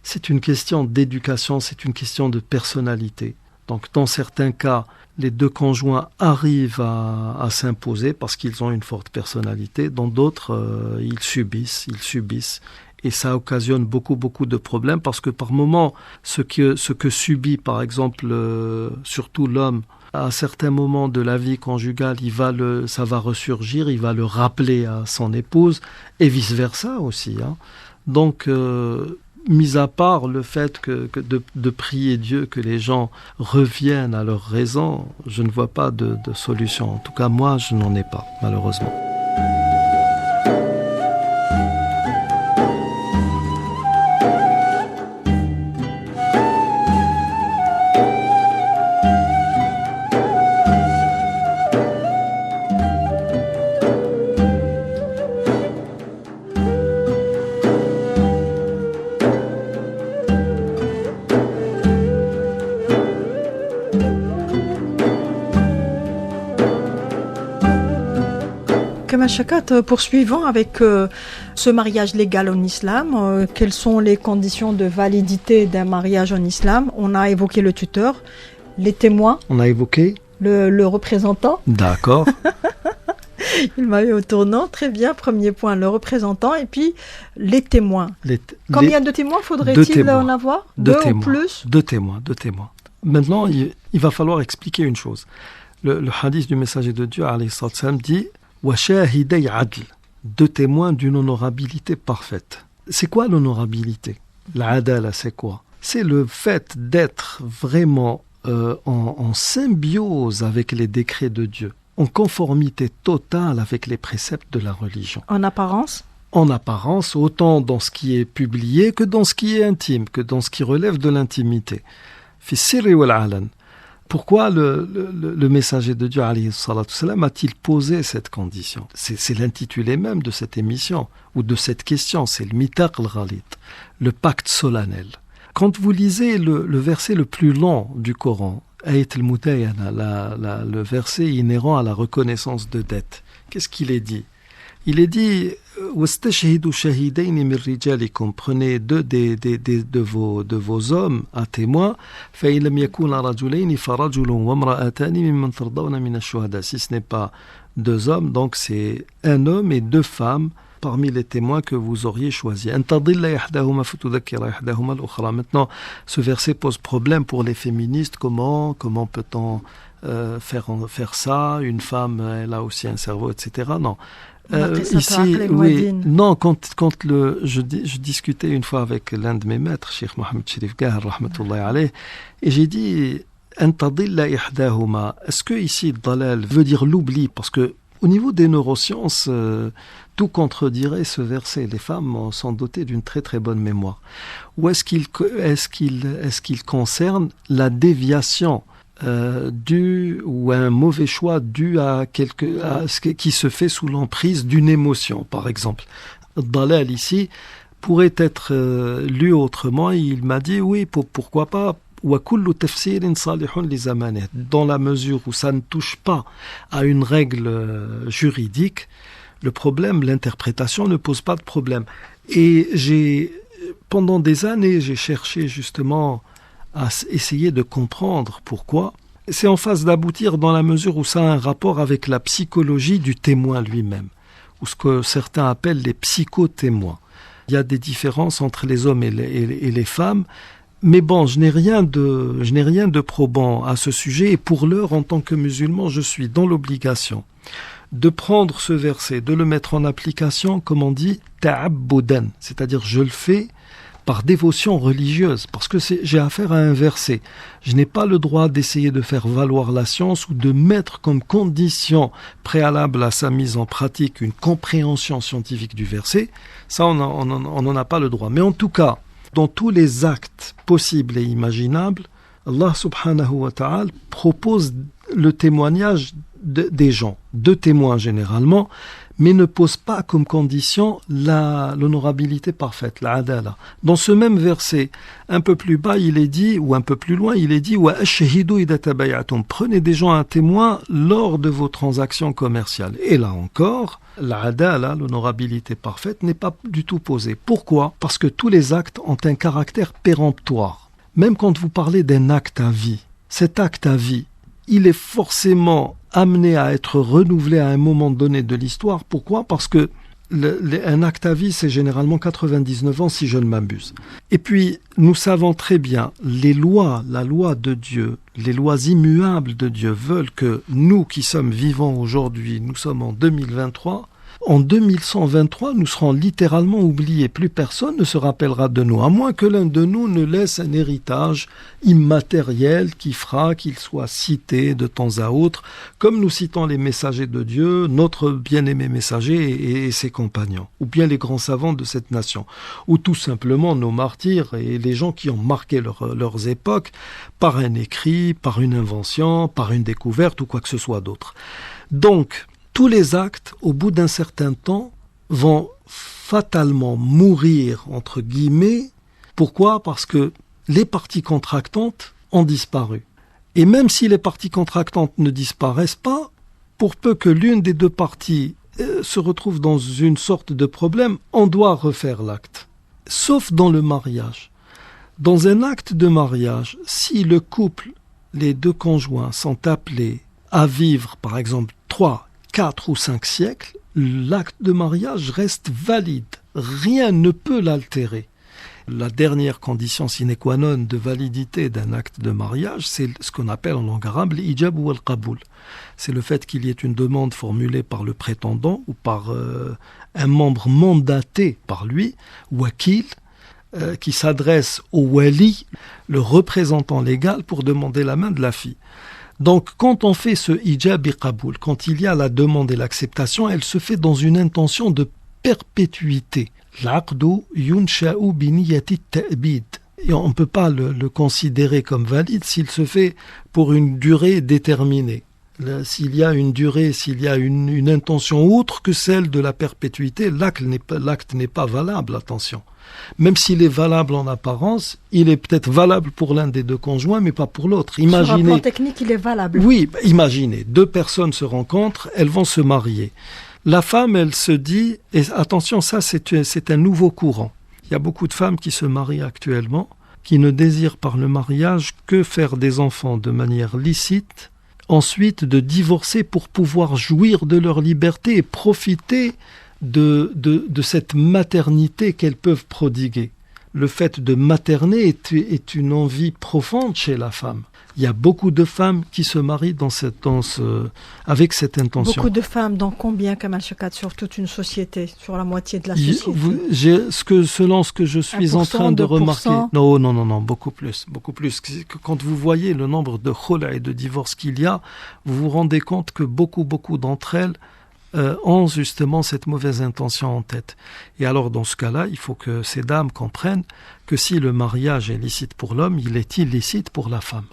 C'est une question d'éducation, c'est une question de personnalité. Donc dans certains cas, les deux conjoints arrivent à s'imposer parce qu'ils ont une forte personnalité. Dans d'autres, ils subissent. Et ça occasionne beaucoup de problèmes parce que par moments, ce que subit par exemple surtout l'homme, à certains moments de la vie conjugale, ça va ressurgir, il va le rappeler à son épouse et vice-versa aussi. Donc, mis à part le fait de prier Dieu que les gens reviennent à leur raison, je ne vois pas de solution. En tout cas, moi, je n'en ai pas, malheureusement. Kamal Chakat, poursuivons avec ce mariage légal en islam. Quelles sont les conditions de validité d'un mariage en islam ? On a évoqué le tuteur, les témoins. On a évoqué le représentant. D'accord. Il m'a eu au tournant. Très bien, premier point, le représentant. Et puis, les témoins. Combien de témoins faudrait-il en avoir ? Deux ou plus ? Deux témoins. Maintenant, il va falloir expliquer une chose. Le hadith du messager de Dieu, alayhi salam, dit وَشَاهِدَيْ عَدْلٍ, deux témoins d'une honorabilité parfaite. C'est quoi l'honorabilité ? L'adala, c'est quoi ? C'est le fait d'être vraiment en symbiose avec les décrets de Dieu, en conformité totale avec les préceptes de la religion. En apparence ? En apparence, autant dans ce qui est publié que dans ce qui est intime, que dans ce qui relève de l'intimité. Fi sirri wal alan. Pourquoi le messager de Dieu alayhi salatu salam a-t-il posé cette condition ? C'est l'intitulé même de cette émission, ou de cette question, c'est le mitaq al-ghalit, le pacte solennel. Quand vous lisez le verset le plus long du Coran, Ayat al-Mutayana, le verset inhérent à la reconnaissance de dette, qu'est-ce qu'il est dit ? Il est dit وَاسْتَشْهِدُوا شَهِدَيْنِ مِنْ رِجَالِكُمْ, prenez deux de vos hommes à témoin. فَإِنْ لَمْ يَكُونَا رَجُلَيْنِ فَرَجُلٌ وَامْرَأَتَانِ مِمَّنْ تَرْضَوْنَ مِنَ الشُّهَدَاءِ. Si ce n'est pas deux hommes, donc c'est un homme et deux femmes parmi les témoins que vous auriez choisis. أَنْ تَضِلَّ إِحْدَاهُمَا فَتُذَكِّرَ إِحْدَاهُمَا الْأُخْرَى. Maintenant, ce verset pose problème pour les féministes. Comment peut-on faire ça, une femme, elle a aussi un cerveau, etc. Non. Ici, oui, non, je discutais une fois avec l'un de mes maîtres, Cheikh Mohamed Sherif Gahar, rahmatullahi alayh, et j'ai dit, est-ce que ici, dalal veut dire l'oubli? Parce que au niveau des neurosciences, tout contredirait ce verset. Les femmes sont dotées d'une très très bonne mémoire. Ou est-ce qu'il concerne la déviation ou un mauvais choix dû à ce qui se fait sous l'emprise d'une émotion, par exemple? Dalal ici pourrait être lu autrement. Il m'a dit oui, pourquoi pas. Dans la mesure où ça ne touche pas à une règle juridique, le problème, l'interprétation ne pose pas de problème. Et pendant des années, j'ai cherché justement à essayer de comprendre pourquoi. C'est en phase d'aboutir dans la mesure où ça a un rapport avec la psychologie du témoin lui-même, ou ce que certains appellent les psychotémoins. Il y a des différences entre les hommes et les femmes. Mais bon, je n'ai rien de probant à ce sujet, et pour l'heure, en tant que musulman, je suis dans l'obligation de prendre ce verset, de le mettre en application, comme on dit, ta'abbudan, c'est-à-dire je le fais par dévotion religieuse, parce que j'ai affaire à un verset. Je n'ai pas le droit d'essayer de faire valoir la science ou de mettre comme condition préalable à sa mise en pratique une compréhension scientifique du verset. Ça, on n'en a pas le droit. Mais en tout cas, dans tous les actes possibles et imaginables, Allah subhanahu wa ta'ala propose le témoignage des gens, deux témoins généralement, mais ne pose pas comme condition l'honorabilité parfaite, la adala. Dans ce même verset, un peu plus bas, il est dit, ou un peu plus loin, il est dit wa ashhidu idha tabaya'tum. Prenez des gens à témoin lors de vos transactions commerciales. Et là encore, la adala, l'honorabilité parfaite, n'est pas du tout posée. Pourquoi? Parce que tous les actes ont un caractère péremptoire. Même quand vous parlez d'un acte à vie, cet acte à vie, il est forcément amené à être renouvelé à un moment donné de l'histoire. Pourquoi? Parce que un acte à vie, c'est généralement 99 ans si je ne m'abuse. Et puis, nous savons très bien, la loi de Dieu, les lois immuables de Dieu veulent que nous qui sommes vivants aujourd'hui, nous sommes en 2023, en 2123, nous serons littéralement oubliés. Plus personne ne se rappellera de nous, à moins que l'un de nous ne laisse un héritage immatériel qui fera qu'il soit cité de temps à autre, comme nous citons les messagers de Dieu, notre bien-aimé messager et ses compagnons, ou bien les grands savants de cette nation, ou tout simplement nos martyrs et les gens qui ont marqué leurs époques par un écrit, par une invention, par une découverte ou quoi que ce soit d'autre. Donc, tous les actes, au bout d'un certain temps, vont fatalement mourir, entre guillemets. Pourquoi? Parce que les parties contractantes ont disparu. Et même si les parties contractantes ne disparaissent pas, pour peu que l'une des deux parties se retrouve dans une sorte de problème, on doit refaire l'acte. Sauf dans le mariage. Dans un acte de mariage, si le couple, les deux conjoints, sont appelés à vivre, par exemple, 3, 4 ou 5 siècles, l'acte de mariage reste valide. Rien ne peut l'altérer. La dernière condition sine qua non de validité d'un acte de mariage, c'est ce qu'on appelle en langue arabe l'ijab ou al-qaboul. C'est le fait qu'il y ait une demande formulée par le prétendant ou par un membre mandaté par lui, wakil, qui s'adresse au wali, le représentant légal, pour demander la main de la fille. Donc, quand on fait ce ijab et qaboul, quand il y a la demande et l'acceptation, elle se fait dans une intention de perpétuité. L'aqdu yunsha'u bi niyyati ta'bid. Et on ne peut pas le considérer comme valide s'il se fait pour une durée déterminée. S'il y a une durée, s'il y a une intention autre que celle de la perpétuité, l'acte n'est pas valable, attention. Même s'il est valable en apparence, il est peut-être valable pour l'un des deux conjoints, mais pas pour l'autre. Imaginez, sur un plan technique, il est valable. Oui, imaginez, deux personnes se rencontrent, elles vont se marier. La femme, elle se dit, et attention, ça c'est un nouveau courant. Il y a beaucoup de femmes qui se marient actuellement, qui ne désirent par le mariage que faire des enfants de manière licite, ensuite de divorcer pour pouvoir jouir de leur liberté et profiter de cette maternité qu'elles peuvent prodiguer. le fait de materner est une envie profonde chez la femme. Il y a beaucoup de femmes qui se marient avec cette intention. Beaucoup de femmes, dans combien, Kamal Chekhat, sur toute une société, sur la moitié de la société? Selon ce que je suis en train de 2%. remarquer. Non, beaucoup plus. Quand vous voyez le nombre de khula et de divorces qu'il y a, vous vous rendez compte que beaucoup d'entre elles ont justement cette mauvaise intention en tête. Et alors, dans ce cas-là, il faut que ces dames comprennent que si le mariage est licite pour l'homme, il est illicite pour la femme.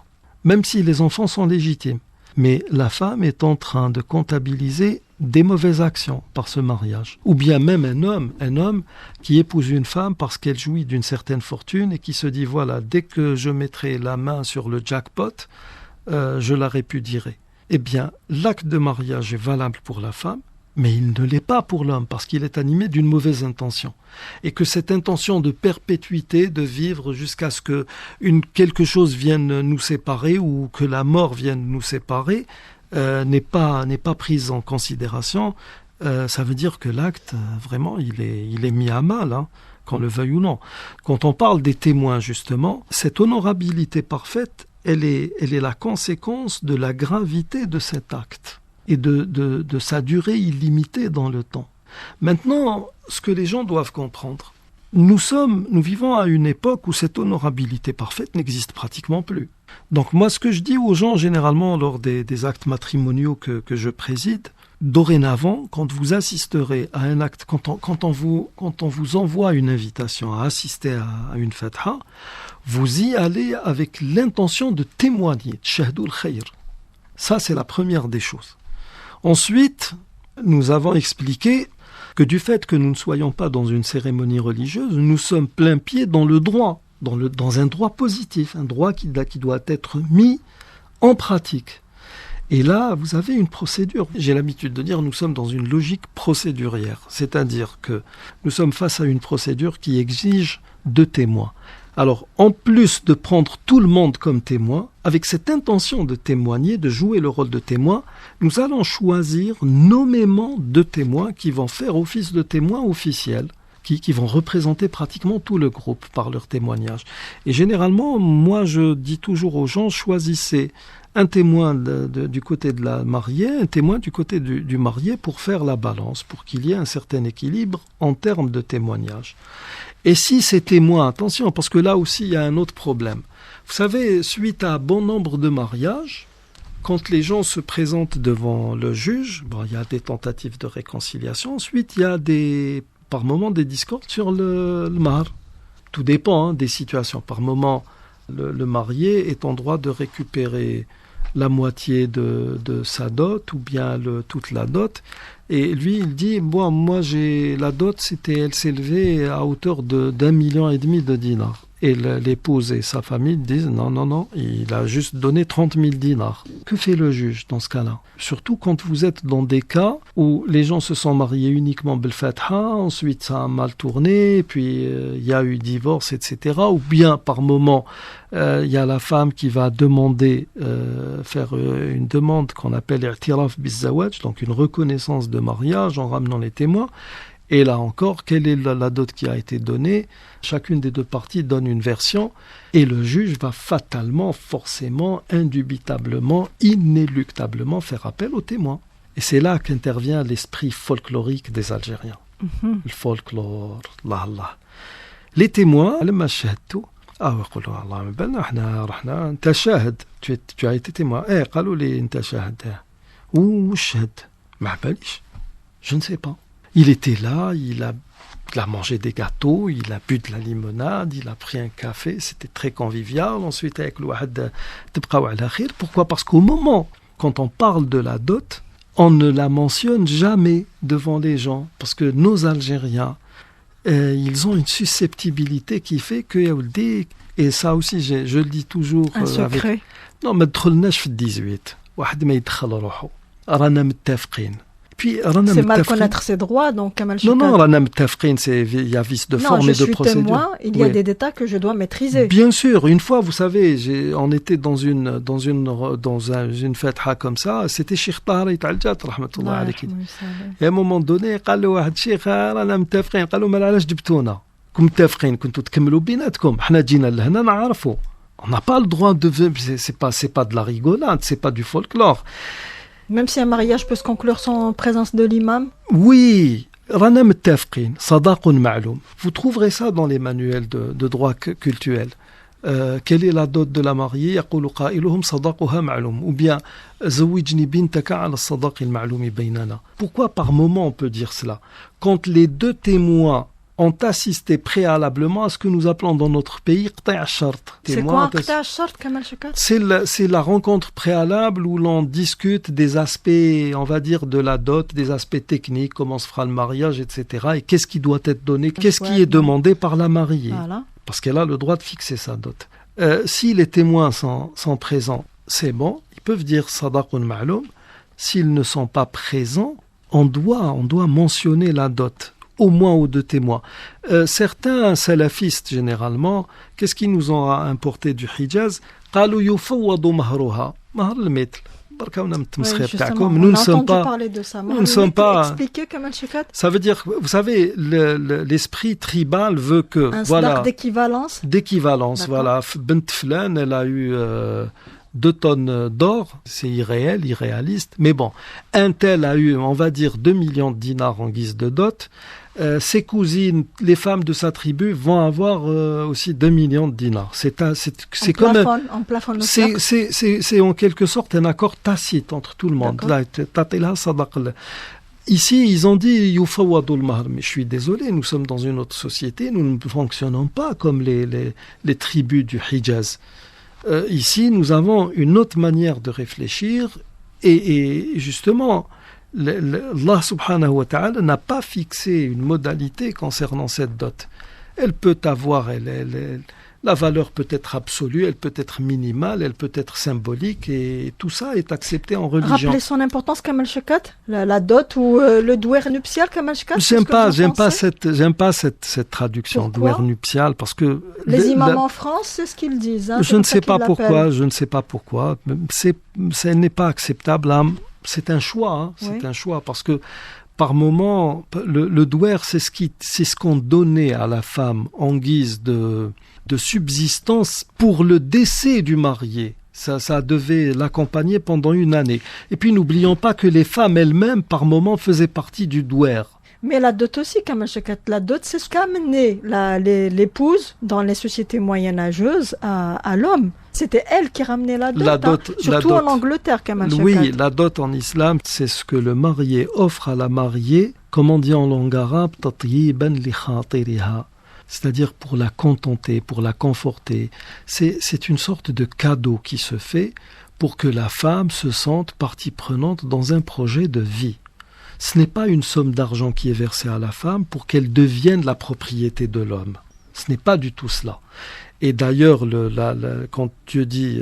Même si les enfants sont légitimes. Mais la femme est en train de comptabiliser des mauvaises actions par ce mariage. Ou bien même un homme qui épouse une femme parce qu'elle jouit d'une certaine fortune et qui se dit, voilà, dès que je mettrai la main sur le jackpot, je la répudierai. Eh bien, l'acte de mariage est valable pour la femme, mais il ne l'est pas pour l'homme parce qu'il est animé d'une mauvaise intention. Et que cette intention de perpétuité, de vivre jusqu'à ce que quelque chose vienne nous séparer ou que la mort vienne nous séparer, n'est pas prise en considération. Ça veut dire que l'acte, vraiment, il est mis à mal, hein, qu'on le veuille ou non. Quand on parle des témoins, justement, cette honorabilité parfaite, elle est la conséquence de la gravité de cet acte et de sa durée illimitée dans le temps. Maintenant, ce que les gens doivent comprendre, nous vivons à une époque où cette honorabilité parfaite n'existe pratiquement plus. Donc moi, ce que je dis aux gens généralement lors des actes matrimoniaux que je préside, dorénavant, quand vous assisterez à un acte, quand on vous envoie une invitation à assister à une fatha, vous y allez avec l'intention de témoigner, tshahdoul khayr. Ça, c'est la première des choses. Ensuite, nous avons expliqué que du fait que nous ne soyons pas dans une cérémonie religieuse, nous sommes plein pied dans le droit, dans un droit positif, un droit qui doit être mis en pratique. Et là, vous avez une procédure. J'ai l'habitude de dire nous sommes dans une logique procédurière, c'est-à-dire que nous sommes face à une procédure qui exige 2 témoins. Alors, en plus de prendre tout le monde comme témoin, avec cette intention de témoigner, de jouer le rôle de témoin, nous allons choisir nommément 2 témoins qui vont faire office de témoins officiels, qui vont représenter pratiquement tout le groupe par leur témoignage. Et généralement, moi je dis toujours aux gens, choisissez un témoin du côté de la mariée, un témoin du côté du marié pour faire la balance, pour qu'il y ait un certain équilibre en termes de témoignage. Et si ces témoins, attention, parce que là aussi il y a un autre problème. Vous savez, suite à bon nombre de mariages, quand les gens se présentent devant le juge, il y a des tentatives de réconciliation, ensuite il y a par moment des discordes sur le mahar. Tout dépend des situations. Par moment, le marié est en droit de récupérer la moitié de sa dot ou bien toute la dot. Et lui, il dit, moi, la dot, elle s'élevait à hauteur d'1,5 million de dinars. Et l'épouse et sa famille disent, non, il a juste donné 30 000 dinars. Que fait le juge dans ce cas-là? Surtout quand vous êtes dans des cas où les gens se sont mariés uniquement Belfatha, ensuite ça a mal tourné, puis il y a eu divorce, etc. Ou bien par moment, il y a la femme qui va faire une demande qu'on appelle i'tiraf bizzawaj, donc une reconnaissance de mariage en ramenant les témoins. Et là encore, quelle est la dot qui a été donnée? Chacune des 2 parties donne une version et le juge va fatalement, forcément, indubitablement, inéluctablement faire appel aux témoins. Et c'est là qu'intervient l'esprit folklorique des Algériens. Le folklore, Allah. Les témoins, tu as été témoin. Je ne sais pas. Il était là, il a mangé des gâteaux, il a bu de la limonade, il a pris un café, c'était très convivial. Ensuite, avec le wahad tibqaw ala khir. Pourquoi? Parce qu'au moment, quand on parle de la dot, on ne la mentionne jamais devant les gens. Parce que nos Algériens, ils ont une susceptibilité qui fait que, et ça aussi, je le dis toujours. Un secret. Non, ما دخلناش في 18. واحد ما يدخل روحه. رانا متفقين. C'est mal connaître ses droits, donc Kamal Chekhat. Non, il y a vice de forme et de procédure. Témoin, il y a des détails que je dois maîtriser. Bien sûr, une fois, vous savez, on était dans une fatha comme ça, c'était Cheikh Tahari Taljat, rahmatullah alayhi. Et à un moment donné, قال له واحد شيخ رانا متفقين قال له ما علاش جبتونا كم متفقين كنتوا تكملوا بيناتكم حنا جينا لهنا نعرفوا. On n'a pas le droit de... C'est pas de la rigolade, c'est pas du folklore. Même si un mariage peut se conclure sans présence de l'imam. Oui, رانا متفقين صداق معلوم. Vous trouverez ça dans les manuels de droit cultuel. Quelle est la dot de la mariée? يقول قائلهم صداقها معلوم. Ou bien زوجني بنتك على الصداق المعلوم بيننا. Pourquoi par moment on peut dire cela? Quand les deux témoins ont assisté préalablement à ce que nous appelons dans notre pays qta' ash-shart. C'est quoi qta' ash-shart, Kamal Choukat? C'est la rencontre préalable où l'on discute des aspects, on va dire, de la dot, des aspects techniques, comment se fera le mariage, etc. Et qu'est-ce qui doit être donné, qu'est-ce qui est demandé par la mariée. Voilà. Parce qu'elle a le droit de fixer sa dot. Si les témoins sont présents, c'est bon, ils peuvent dire sadaqun ma'loum. S'ils ne sont pas présents, on doit mentionner la dot, au moins aux deux témoins. Certains salafistes, généralement, qu'est-ce qu'ils nous ont importé du Hijaz? قالوا يفوض مهرها مهر المثل. Nous ne sommes pas. Nous ne sommes pas. Expliquez, Kamal Choukat. Ça veut dire, vous savez, l'esprit tribal veut que voilà. D'équivalence. D'équivalence, voilà. Bent Flan, elle a eu 2 tonnes d'or, c'est irréaliste. Mais bon, un tel a eu, on va dire, 2 millions de dinars en guise de dot. Ses cousines, les femmes de sa tribu, vont avoir aussi 2 millions de dinars. C'est comme c'est en quelque sorte un accord tacite entre tout le monde. Ici, ils ont dit yufawadul mahr. Mais je suis désolé, nous sommes dans une autre société, nous ne fonctionnons pas comme les tribus du Hijaz. Ici, nous avons une autre manière de réfléchir et justement, Allah subhanahu wa ta'ala n'a pas fixé une modalité concernant cette dot. Elle peut avoir, la valeur peut être absolue, elle peut être minimale, elle peut être symbolique et tout ça est accepté en religion. Rappelez son importance, Kamal Choukat, la dot ou le douer nuptial, Kamal Choukat. J'aime pas cette traduction, douer nuptial, parce que les imams en France, c'est ce qu'ils disent. Hein, je ne sais pas pourquoi. Ce n'est pas acceptable. C'est un choix, hein, c'est un choix, parce que par moment, le douer, c'est ce qu'on donnait à la femme en guise de subsistance pour le décès du marié. Ça devait l'accompagner pendant 1 année. Et puis n'oublions pas que les femmes elles-mêmes, par moment, faisaient partie du douer. Mais la dot aussi, Kamal Choukat, la dot, c'est ce qu'a amené l'épouse dans les sociétés moyenâgeuses à l'homme. C'était elle qui ramenait la dot, surtout en Angleterre, Kamal Choukat. Oui, la dot en islam, c'est ce que le marié offre à la mariée, comme on dit en langue arabe, tatyiban li khatiriha. C'est-à-dire pour la contenter, pour la conforter. C'est une sorte de cadeau qui se fait pour que la femme se sente partie prenante dans un projet de vie. Ce n'est pas une somme d'argent qui est versée à la femme pour qu'elle devienne la propriété de l'homme. Ce n'est pas du tout cela. Et d'ailleurs, quand Dieu dit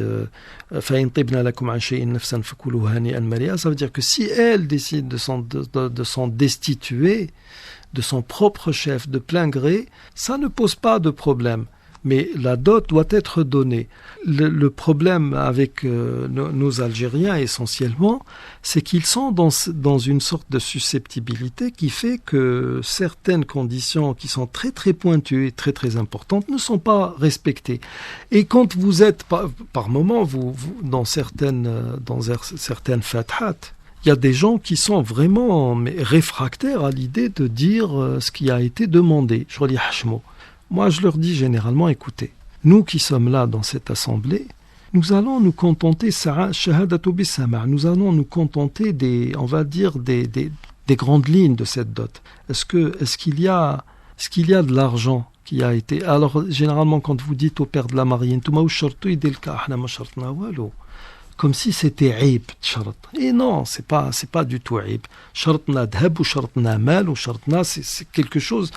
ça veut dire que si elle décide de s'en destituer, de son propre chef, de plein gré, ça ne pose pas de problème. Mais la dot doit être donnée. Le problème avec nos Algériens essentiellement, c'est qu'ils sont dans une sorte de susceptibilité qui fait que certaines conditions qui sont très très pointues et très très importantes ne sont pas respectées. Et quand vous êtes par moment, vous dans certaines fathat, il y a des gens qui sont vraiment réfractaires à l'idée de dire ce qui a été demandé. Je relis Hashmo. Moi, je leur dis généralement, écoutez, nous qui sommes là dans cette assemblée, nous allons nous contenter, nous allons nous contenter des grandes lignes de cette dot. Est-ce qu'il y a de l'argent qui a été... Alors, généralement, quand vous dites au père de la mariée, comme si c'était aib, et non, c'est pas du tout aib. Shartna dhab ou shartna mal ou shartna, c'est quelque chose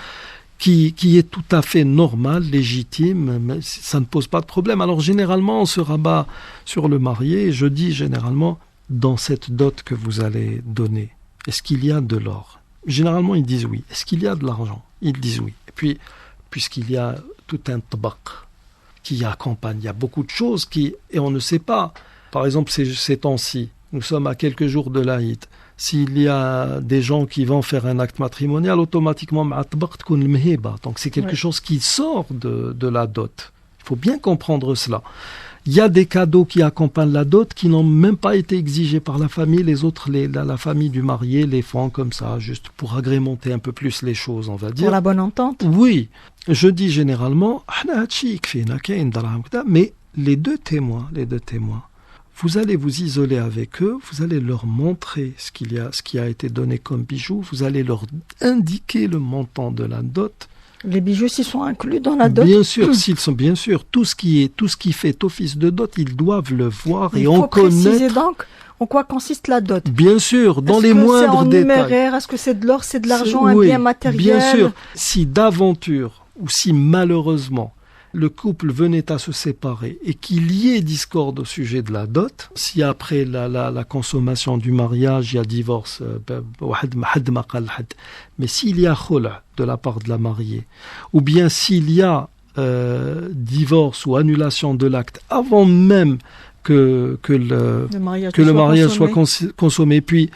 qui est tout à fait normal, légitime, mais ça ne pose pas de problème. Alors généralement, on se rabat sur le marié, et je dis généralement, dans cette dot que vous allez donner, est-ce qu'il y a de l'or? Généralement, ils disent oui. Est-ce qu'il y a de l'argent? Ils disent oui. Et puis, puisqu'il y a tout un tabaq qui accompagne, il y a beaucoup de choses et on ne sait pas. Par exemple, ces temps-ci, nous sommes à quelques jours de l'Aïd. s'il y a des gens qui vont faire un acte matrimonial, automatiquement, donc c'est quelque chose qui sort de la dot. Il faut bien comprendre cela. Il y a des cadeaux qui accompagnent la dot qui n'ont même pas été exigés par la famille. Les autres, la famille du marié les font comme ça, juste pour agrémenter un peu plus les choses, on va dire. Pour la bonne entente. Oui, je dis généralement, mais les deux témoins, vous allez vous isoler avec eux, vous allez leur montrer ce qui a été donné comme bijoux, vous allez leur indiquer le montant de la dot. Les bijoux, s'ils sont inclus dans la dot. Bien sûr, bien sûr, tout ce qui fait office de dot, ils doivent le voir et en connaître. Il faut préciser donc en quoi consiste la dot. Bien sûr, dans les moindres détails. Est-ce que c'est en numéraire? Est-ce que c'est de l'or, c'est de l'argent, un bien matériel? Bien sûr. Si d'aventure ou si malheureusement le couple venait à se séparer et qu'il y ait discorde au sujet de la dot, si après la consommation du mariage, il y a divorce, mais s'il y a khula de la part de la mariée, ou bien s'il y a divorce ou annulation de l'acte avant même que le mariage soit consommé, puis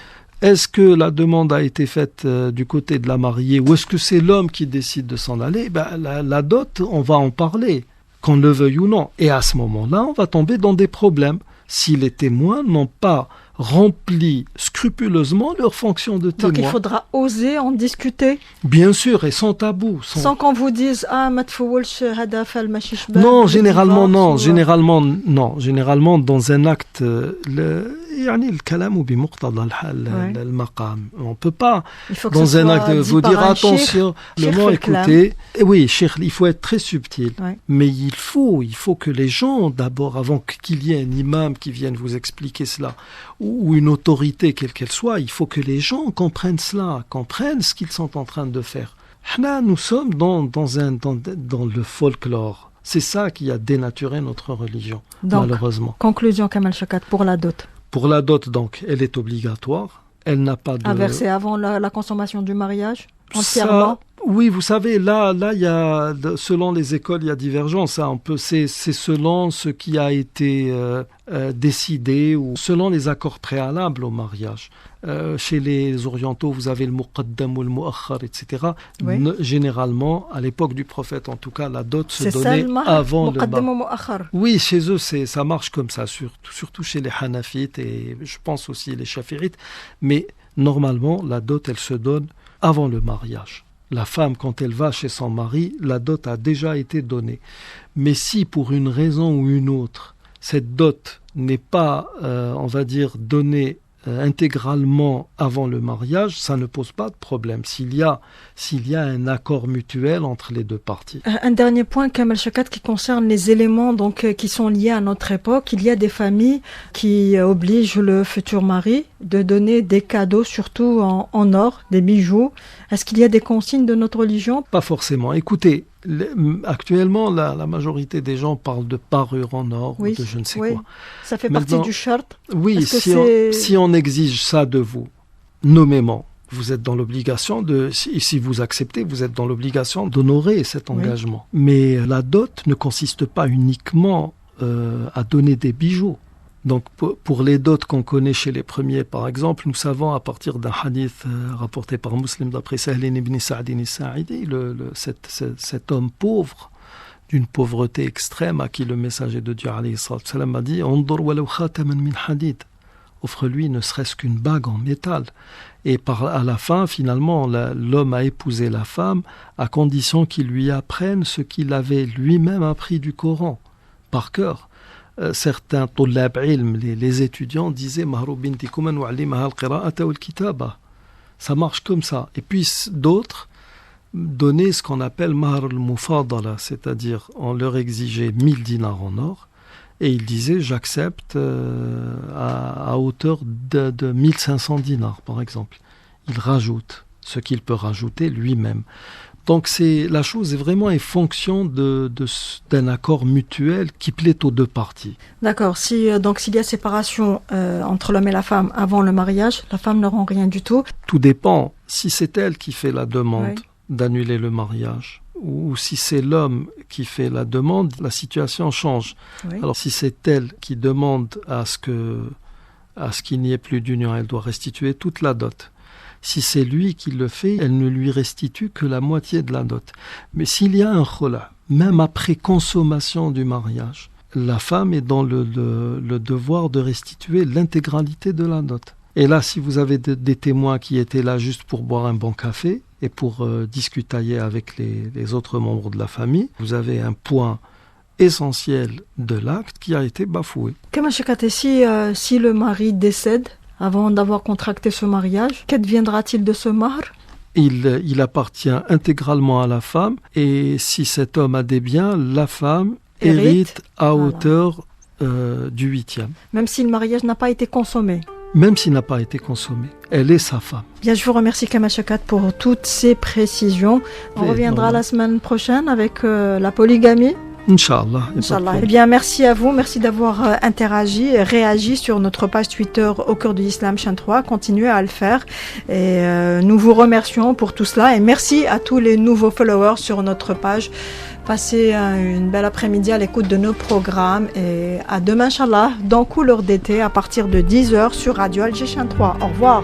est-ce que la demande a été faite du côté de la mariée ou est-ce que c'est l'homme qui décide de s'en aller? La dot, on va en parler, qu'on le veuille ou non. Et à ce moment-là, on va tomber dans des problèmes si les témoins n'ont pas rempli scrupuleusement leur fonction de témoin. Donc il faudra oser en discuter. Bien sûr, et sans tabou. Sans qu'on vous dise non, généralement non. Généralement dans un acte, on peut pas dans un acte vous dire attention, écoutez. Oui, il faut être très subtil. Ouais. Mais il faut que les gens d'abord, avant qu'il y ait un imam qui vienne vous expliquer cela, ou une autorité quelle qu'elle soit, il faut que les gens comprennent cela, comprennent ce qu'ils sont en train de faire. Là, nous sommes dans le folklore. C'est ça qui a dénaturé notre religion, donc, malheureusement. Conclusion, Kamal Chakat, pour la dot. Pour la dot, donc, elle est obligatoire. Elle n'a pas de... À verser avant la consommation du mariage, entièrement. Oui, vous savez, là, il y a, selon les écoles, il y a divergence. C'est selon ce qui a été décidé ou selon les accords préalables au mariage. Chez les orientaux, vous avez le muqaddam ou le mu'akhar, etc. Oui. Généralement, à l'époque du prophète, en tout cas, la dot se donnait avant le mariage. Oui, chez eux, ça marche comme ça, surtout chez les hanafites et je pense aussi les chafi'ites. Mais normalement, la dot, elle se donne avant le mariage. La femme, quand elle va chez son mari, la dot a déjà été donnée. Mais si, pour une raison ou une autre, cette dot n'est pas, on va dire, donnée intégralement avant le mariage, ça ne pose pas de problème. S'il y a un accord mutuel entre les deux parties. Un dernier point, Kamal Chakat, qui concerne les éléments qui sont liés à notre époque. Il y a des familles qui obligent le futur mari de donner des cadeaux, surtout en or, des bijoux. Est-ce qu'il y a des consignes de notre religion? Pas forcément. Écoutez, actuellement, la majorité des gens parlent de parures en or ou de je ne sais quoi. Ça fait partie du shart. Oui, si on exige ça de vous, nommément, vous êtes dans l'obligation si vous acceptez, vous êtes dans l'obligation d'honorer cet engagement. Oui. Mais la dot ne consiste pas uniquement à donner des bijoux. Donc pour les dots qu'on connaît chez les premiers, par exemple, nous savons à partir d'un hadith rapporté par Muslim d'après Sahlin ibn Sa'din as-Sa'idi, cet homme pauvre, d'une pauvreté extrême, à qui le messager de Dieu alayhi salam a dit « Andur walaw khataman min hadid » offre-lui ne serait-ce qu'une bague en métal. Et à la fin, finalement, l'homme a épousé la femme à condition qu'il lui apprenne ce qu'il avait lui-même appris du Coran, par cœur. Certains tullab ilm, les étudiants disaient mahru bintikum an u'allimaha al-qira'ata wal-kitaba. Ça marche comme ça. Et puis d'autres donnaient ce qu'on appelle mahr al-mufadala, c'est-à-dire on leur exigeait 1000 dinars en or et ils disaient j'accepte à hauteur de 1500 dinars par exemple. Il rajoute ce qu'il peut rajouter lui-même. Donc la chose est vraiment en fonction d'un accord mutuel qui plaît aux deux parties. D'accord. Donc s'il y a séparation entre l'homme et la femme avant le mariage, la femme ne rend rien du tout. Tout dépend. Si c'est elle qui fait la demande d'annuler le mariage ou si c'est l'homme qui fait la demande, la situation change. Oui. Alors si c'est elle qui demande à ce que à ce qu'il n'y ait plus d'union, elle doit restituer toute la dot. Si c'est lui qui le fait, elle ne lui restitue que la moitié de la dot. Mais s'il y a un khola, même après consommation du mariage, la femme est dans le devoir de restituer l'intégralité de la dot. Et là, si vous avez des témoins qui étaient là juste pour boire un bon café et pour discutailler avec les autres membres de la famille, vous avez un point essentiel de l'acte qui a été bafoué. Kama Shekat, si le mari décède avant d'avoir contracté ce mariage, qu'adviendra-t-il de ce mahr? Il appartient intégralement à la femme, et si cet homme a des biens, la femme hérite à hauteur du 8e. Même si le mariage n'a pas été consommé? Même s'il n'a pas été consommé, elle est sa femme. Bien, je vous remercie Kama Shekat pour toutes ces précisions. On reviendra la semaine prochaine avec la polygamie. Inch'Allah. Inch'Allah. Eh bien, merci à vous. Merci d'avoir interagi et réagi sur notre page Twitter Au cœur de l'Islam chaîne 3. Continuez à le faire. Et nous vous remercions pour tout cela. Et merci à tous les nouveaux followers sur notre page. Passez une belle après-midi à l'écoute de nos programmes. Et à demain, Inch'Allah, dans Couleur d'été, à partir de 10h sur Radio Alger chaîne 3. Au revoir.